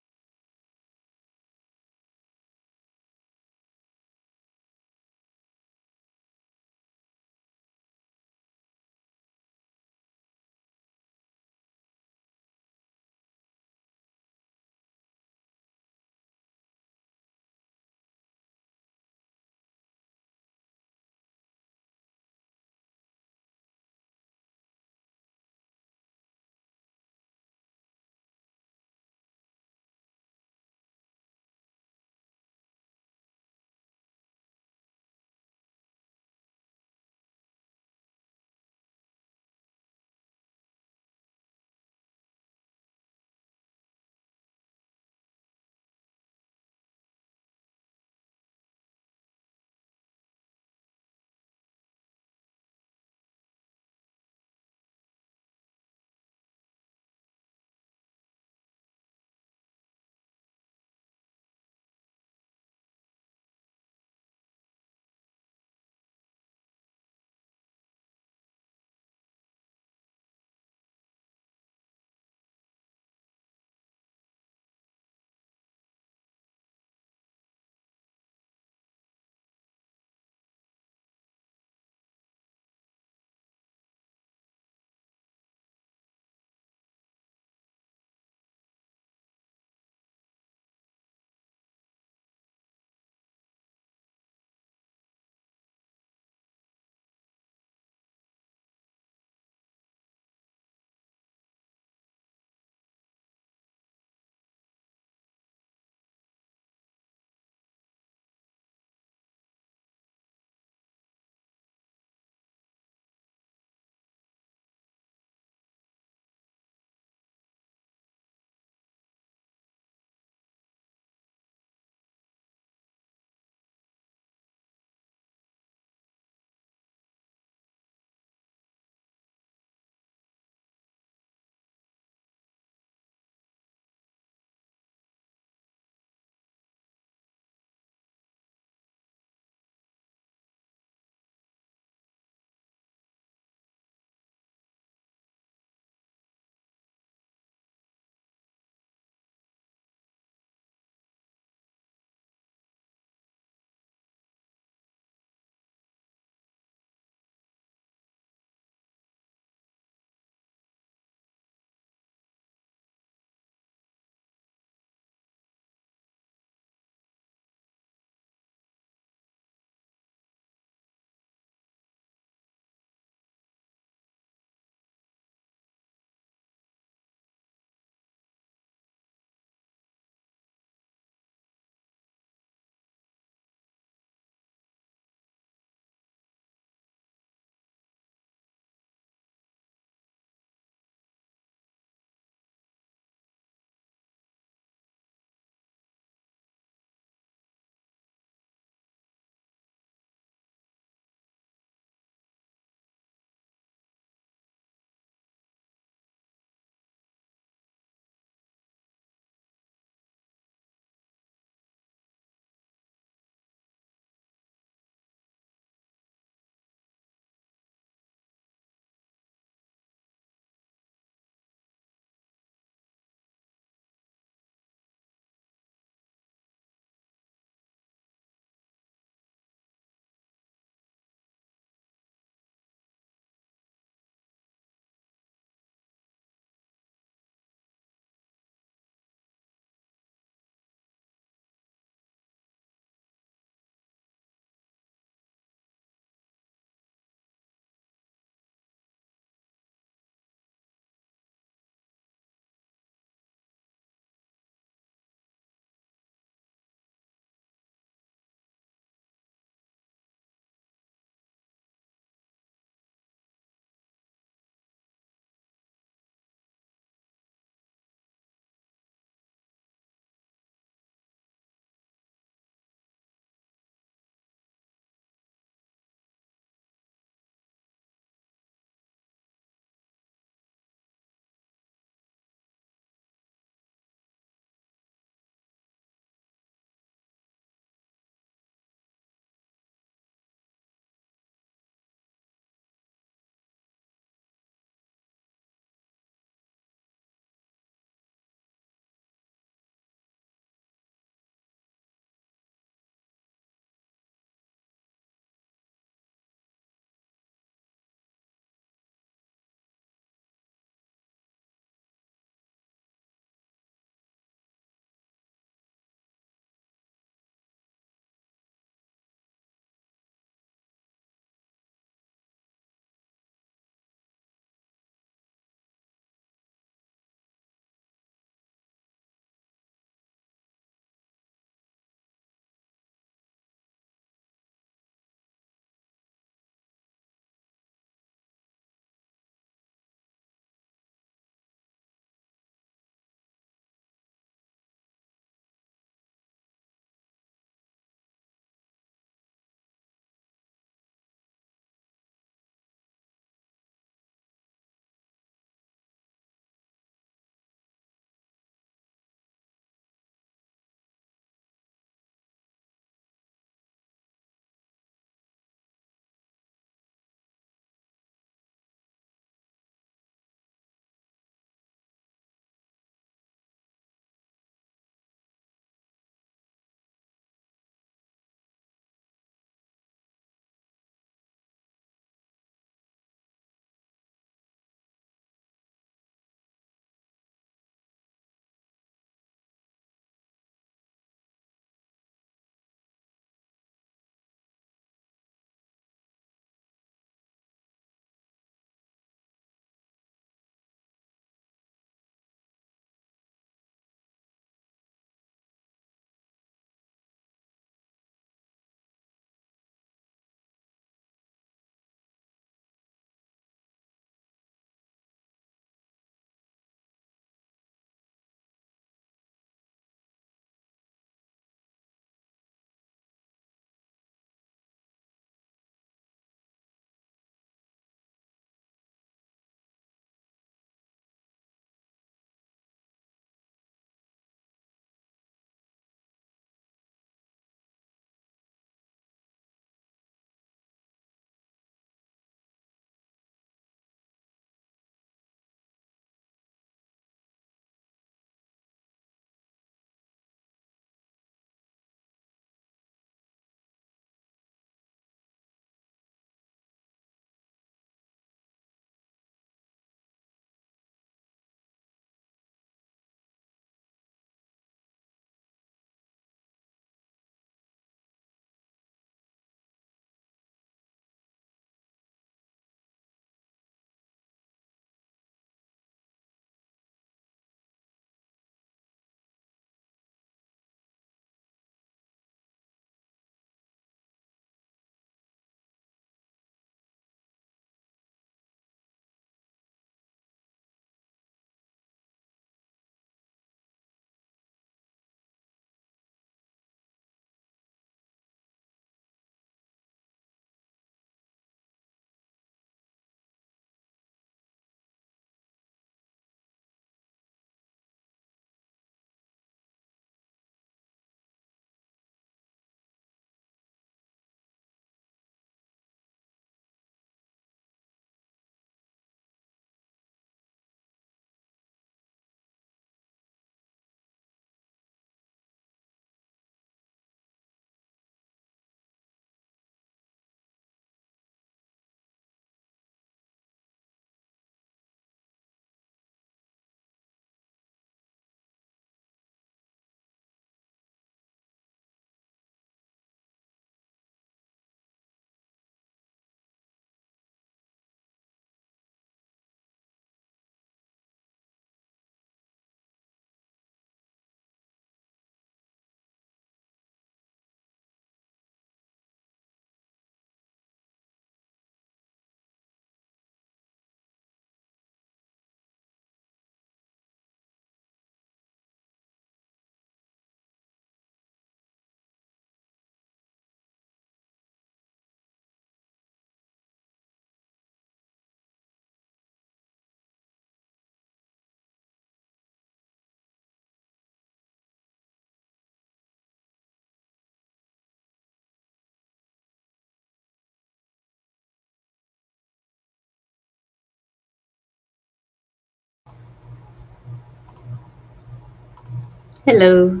Hello.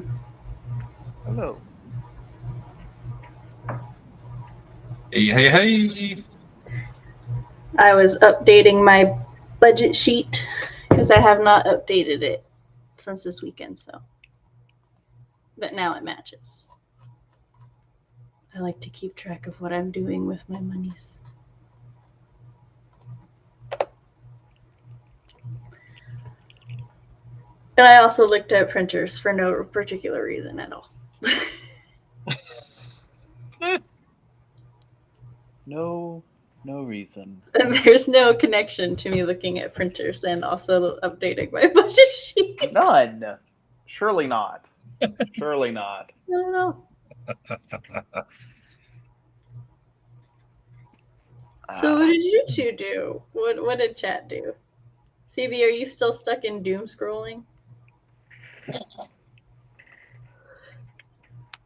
Hello. Hey. I was updating my budget sheet because I have not updated it since this weekend, so. But now it matches. I like to keep track of what I'm doing with my monies. And I also looked at printers for no particular reason at all. No reason. And there's no connection to me looking at printers and also updating my budget sheet. None. Surely not. Surely not. I don't know. So what did you two do? What did chat do? CB, are you still stuck in doom scrolling?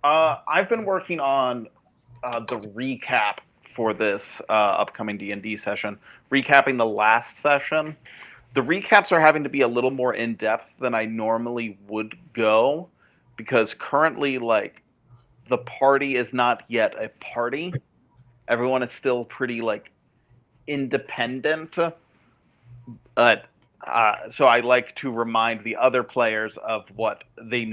I've been working on the recap for this upcoming D&D session, recapping the last session. The recaps are having to be a little more in-depth than I normally would go, because currently, like, the party is not yet a party. Everyone is still pretty, like, independent. But so I like to remind the other players of what the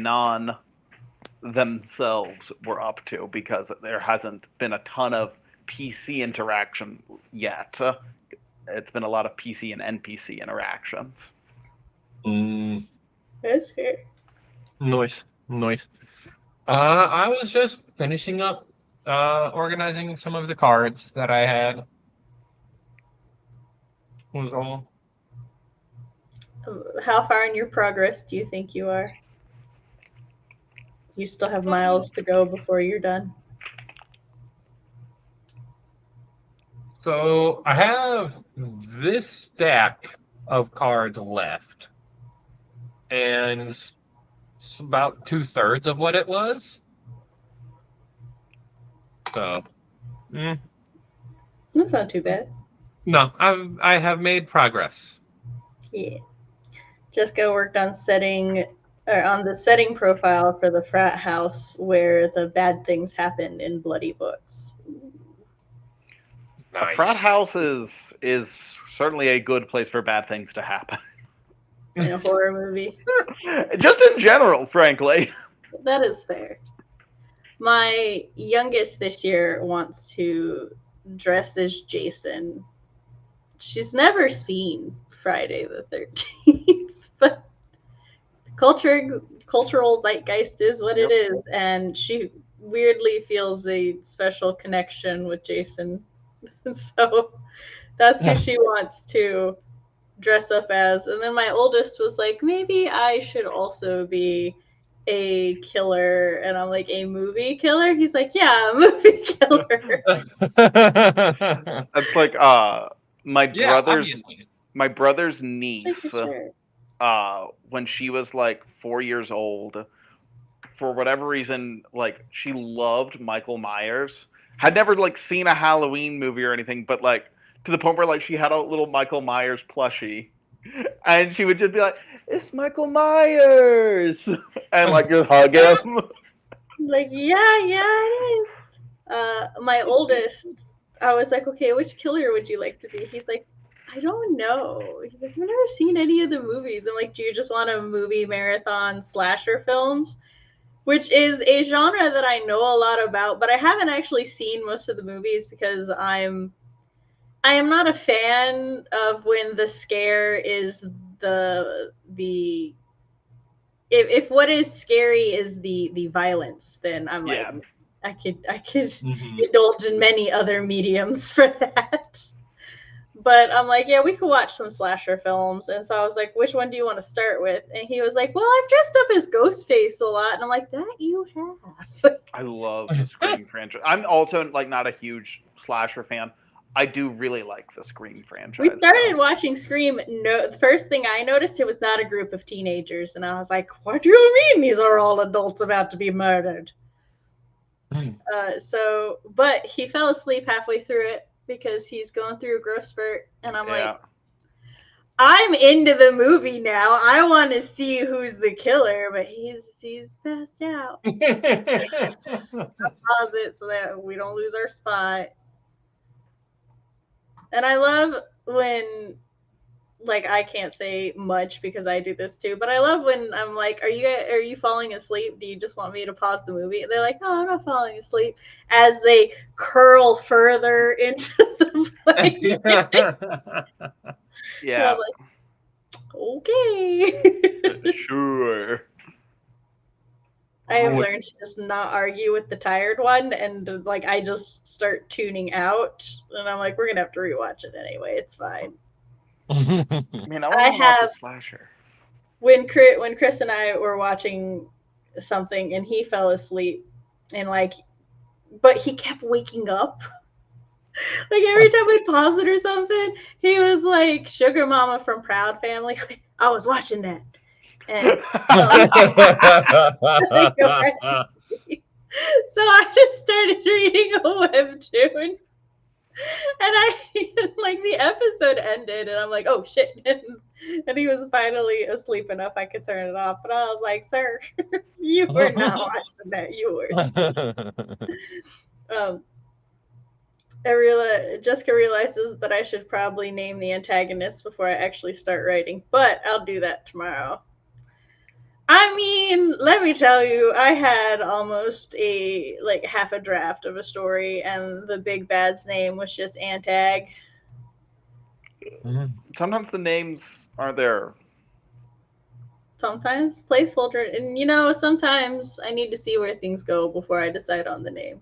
themselves were up to, because there hasn't been a ton of PC interaction yet. It's been a lot of PC and NPC interactions. That's fair. Nice. I was just finishing up organizing some of the cards that I had. Was all. How far in your progress do you think you are? Do you still have miles to go before you're done? So I have this stack of cards left, and it's about 2/3 of what it was. So, That's not too bad. no, I have made progress. Yeah. Jessica worked on on the setting profile for the frat house where the bad things happen in bloody books. Nice. A frat house is certainly a good place for bad things to happen. In a horror movie. Just in general, frankly. That is fair. My youngest this year wants to dress as Jason. She's never seen Friday the 13th, but cultural zeitgeist is what it is, and she weirdly feels a special connection with Jason. So that's who she wants to dress up as. And then my oldest was like, maybe I should also be a killer. And I'm like, a movie killer? He's like, yeah, a movie killer. That's like my brother's niece, Sure. when she was like 4 years old, for whatever reason, like, she loved Michael Myers. Had never like seen a Halloween movie or anything, but like to the point where like she had a little Michael Myers plushie, and she would just be like, "It's Michael Myers," and like just hug him. Like, yeah, it is. My oldest, I was like, okay, which killer would you like to be? He's like, I don't know. He's like, I've never seen any of the movies. I'm like, do you just want a movie marathon slasher films? Which is a genre that I know a lot about, but I haven't actually seen most of the movies because I am not a fan of when the scare is if what is scary is the violence, then I'm like, I could indulge in many other mediums for that. But I'm like, yeah, we could watch some slasher films. And so I was like, which one do you want to start with? And he was like, well, I've dressed up as Ghostface a lot. And I'm like, that you have. I love the Scream franchise. I'm also like not a huge slasher fan. I do really like the Scream franchise. We started watching Scream. No, the first thing I noticed, it was not a group of teenagers. And I was like, what do you mean these are all adults about to be murdered? But he fell asleep halfway through it because he's going through a growth spurt. And I'm like, I'm into the movie now. I want to see who's the killer, but he's passed out. Pause it so that we don't lose our spot. And I love when, like, I can't say much because I do this too, but I love when I'm like, are you falling asleep? Do you just want me to pause the movie? And they're like, no, I'm not falling asleep, as they curl further into the blanket. Yeah. I'm like, okay. Sure. I have learned to just not argue with the tired one, and like I just start tuning out, and I'm like, we're gonna have to rewatch it anyway. It's fine. I mean, I I want to watch have- a slasher. When Chris and I were watching something, and he fell asleep, and like, but he kept waking up. Like every time we pause it or something, he was like Sugar Mama from Proud Family. Like, I was watching that. And so I just started reading a webtoon, and I like the episode ended, and I'm like, oh shit! And he was finally asleep enough I could turn it off. But I was like, sir, you were not watching that. You were. Jessica realizes that I should probably name the antagonist before I actually start writing, but I'll do that tomorrow. I mean, let me tell you, I had almost half a draft of a story, and the big bad's name was just Antag. Sometimes the names aren't there. Sometimes placeholder, and sometimes I need to see where things go before I decide on the name.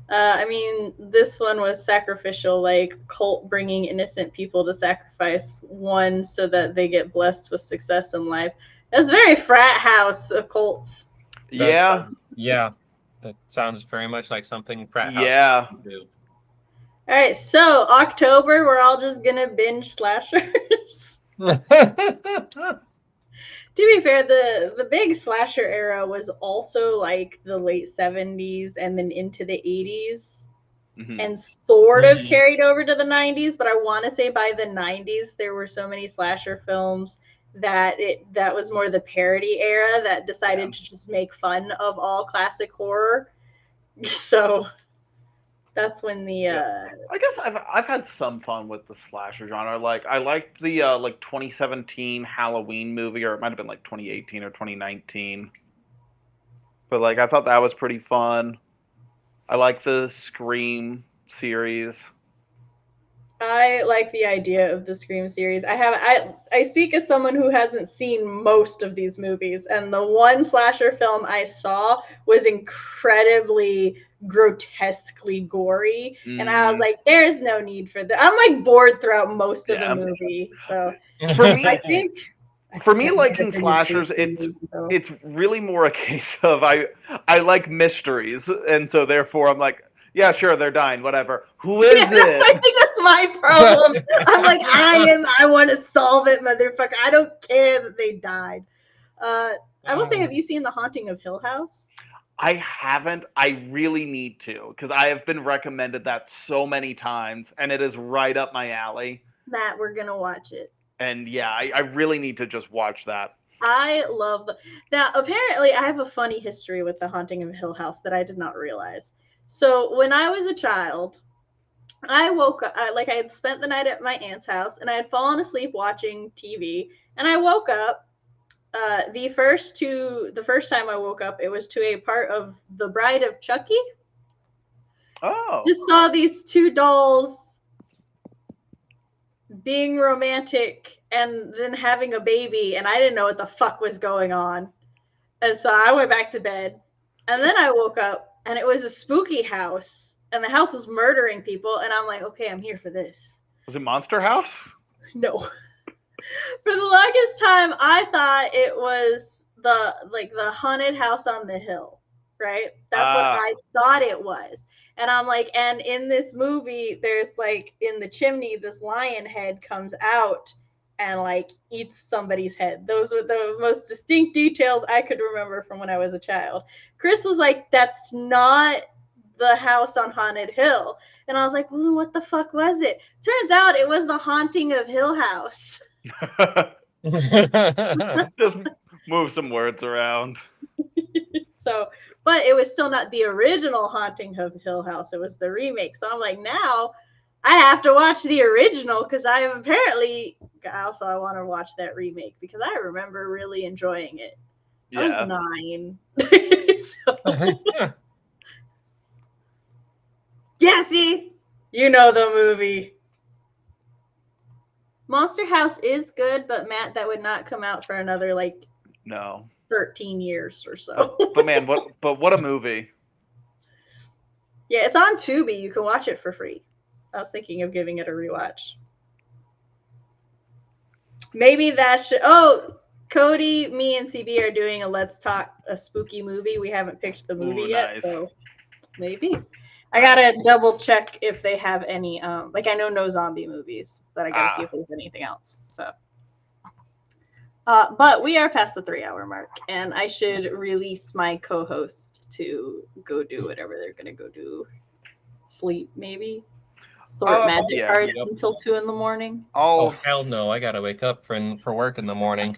I mean, this one was sacrificial, like cult bringing innocent people to sacrifice one so that they get blessed with success in life. That's very frat house of cults. Yeah. Yeah. That sounds very much like something frat house Yeah. do. All right, so October, we're all just gonna binge slashers. To be fair, the big slasher era was also like the late 70s and then into the 80s, and sort of carried over to the 90s. But I want to say by the 90s, there were so many slasher films that was more the parody era that decided to just make fun of all classic horror. So that's when the I guess I've had some fun with the slasher genre. Like I liked the 2017 Halloween movie, or it might have been like 2018 or 2019. But like I thought that was pretty fun. I like the Scream series. I like the idea of the Scream series. I speak as someone who hasn't seen most of these movies, and the one slasher film I saw was incredibly grotesquely gory, and I was like, there's no need for that. I'm like bored throughout most of the movie. So For me, I think for me, liking slashers, it's really more a case of I like mysteries, and so therefore I'm like, yeah, sure, they're dying, whatever. Who is it? I think that's my problem. I'm like, I want to solve it, motherfucker. I don't care that they died. I will say, have you seen The Haunting of Hill House? I haven't. I really need to, because I have been recommended that so many times, and it is right up my alley. Matt, we're gonna watch it. And yeah, I really need to just watch that. I love now. Apparently, I have a funny history with The Haunting of Hill House that I did not realize. So when I was a child, I woke up, I had spent the night at my aunt's house, and I had fallen asleep watching TV, and I woke up. The first time I woke up, it was to a part of The Bride of Chucky. Oh. Just saw these two dolls being romantic and then having a baby, and I didn't know what the fuck was going on. And so I went back to bed, and then I woke up, and it was a spooky house, and the house was murdering people, and I'm like, okay, I'm here for this. Was it Monster House? No. For the longest time, I thought it was the haunted house on the hill, right? That's what I thought it was. And I'm like, and in this movie, there's like in the chimney, this lion head comes out and like eats somebody's head. Those were the most distinct details I could remember from when I was a child. Chris was like, that's not the house on Haunted Hill. And I was like, well, what the fuck was it? Turns out it was The Haunting of Hill House. Just move some words around. So, but it was still not the original Haunting of Hill House. It was the remake. So I'm like, now I have to watch the original because I apparently also I want to watch that remake because I remember really enjoying it. I was 9. So, yeah, see, you know the movie. Monster House is good, but Matt, that would not come out for another like No. 13 years or so. But man, what a movie. Yeah, it's on Tubi. You can watch it for free. I was thinking of giving it a rewatch. Maybe that should. Oh, Cody, me, and CB are doing a Let's Talk a spooky movie. We haven't picked the movie yet, Nice. so maybe. I gotta double check if they have any. Like I know no zombie movies, but I gotta see if there's anything else. So. But we are past the 3-hour mark, and I should release my co-host to go do whatever they're gonna go do. Sleep, maybe. Sort magic cards until 2 a.m. Oh hell no! I gotta wake up for work in the morning.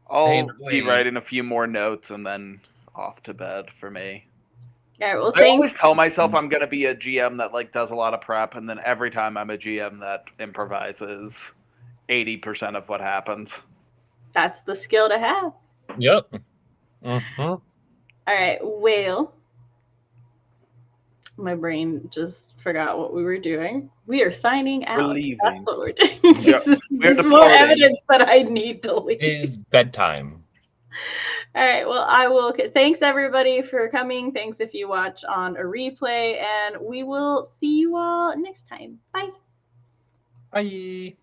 I'll be writing a few more notes and then off to bed for me. All right, well, I always tell myself I'm gonna be a GM that like does a lot of prep, and then every time I'm a GM that improvises 80% of what happens. That's the skill to have. Yep. Mm-hmm. All right, Whale. My brain just forgot what we were doing. We are signing out. We're leaving. That's what we're doing. Yep. This is more evidence that I need to leave. It is bedtime. All right. Well, I will. Thanks everybody for coming. Thanks if you watch on a replay, and we will see you all next time. Bye. Bye.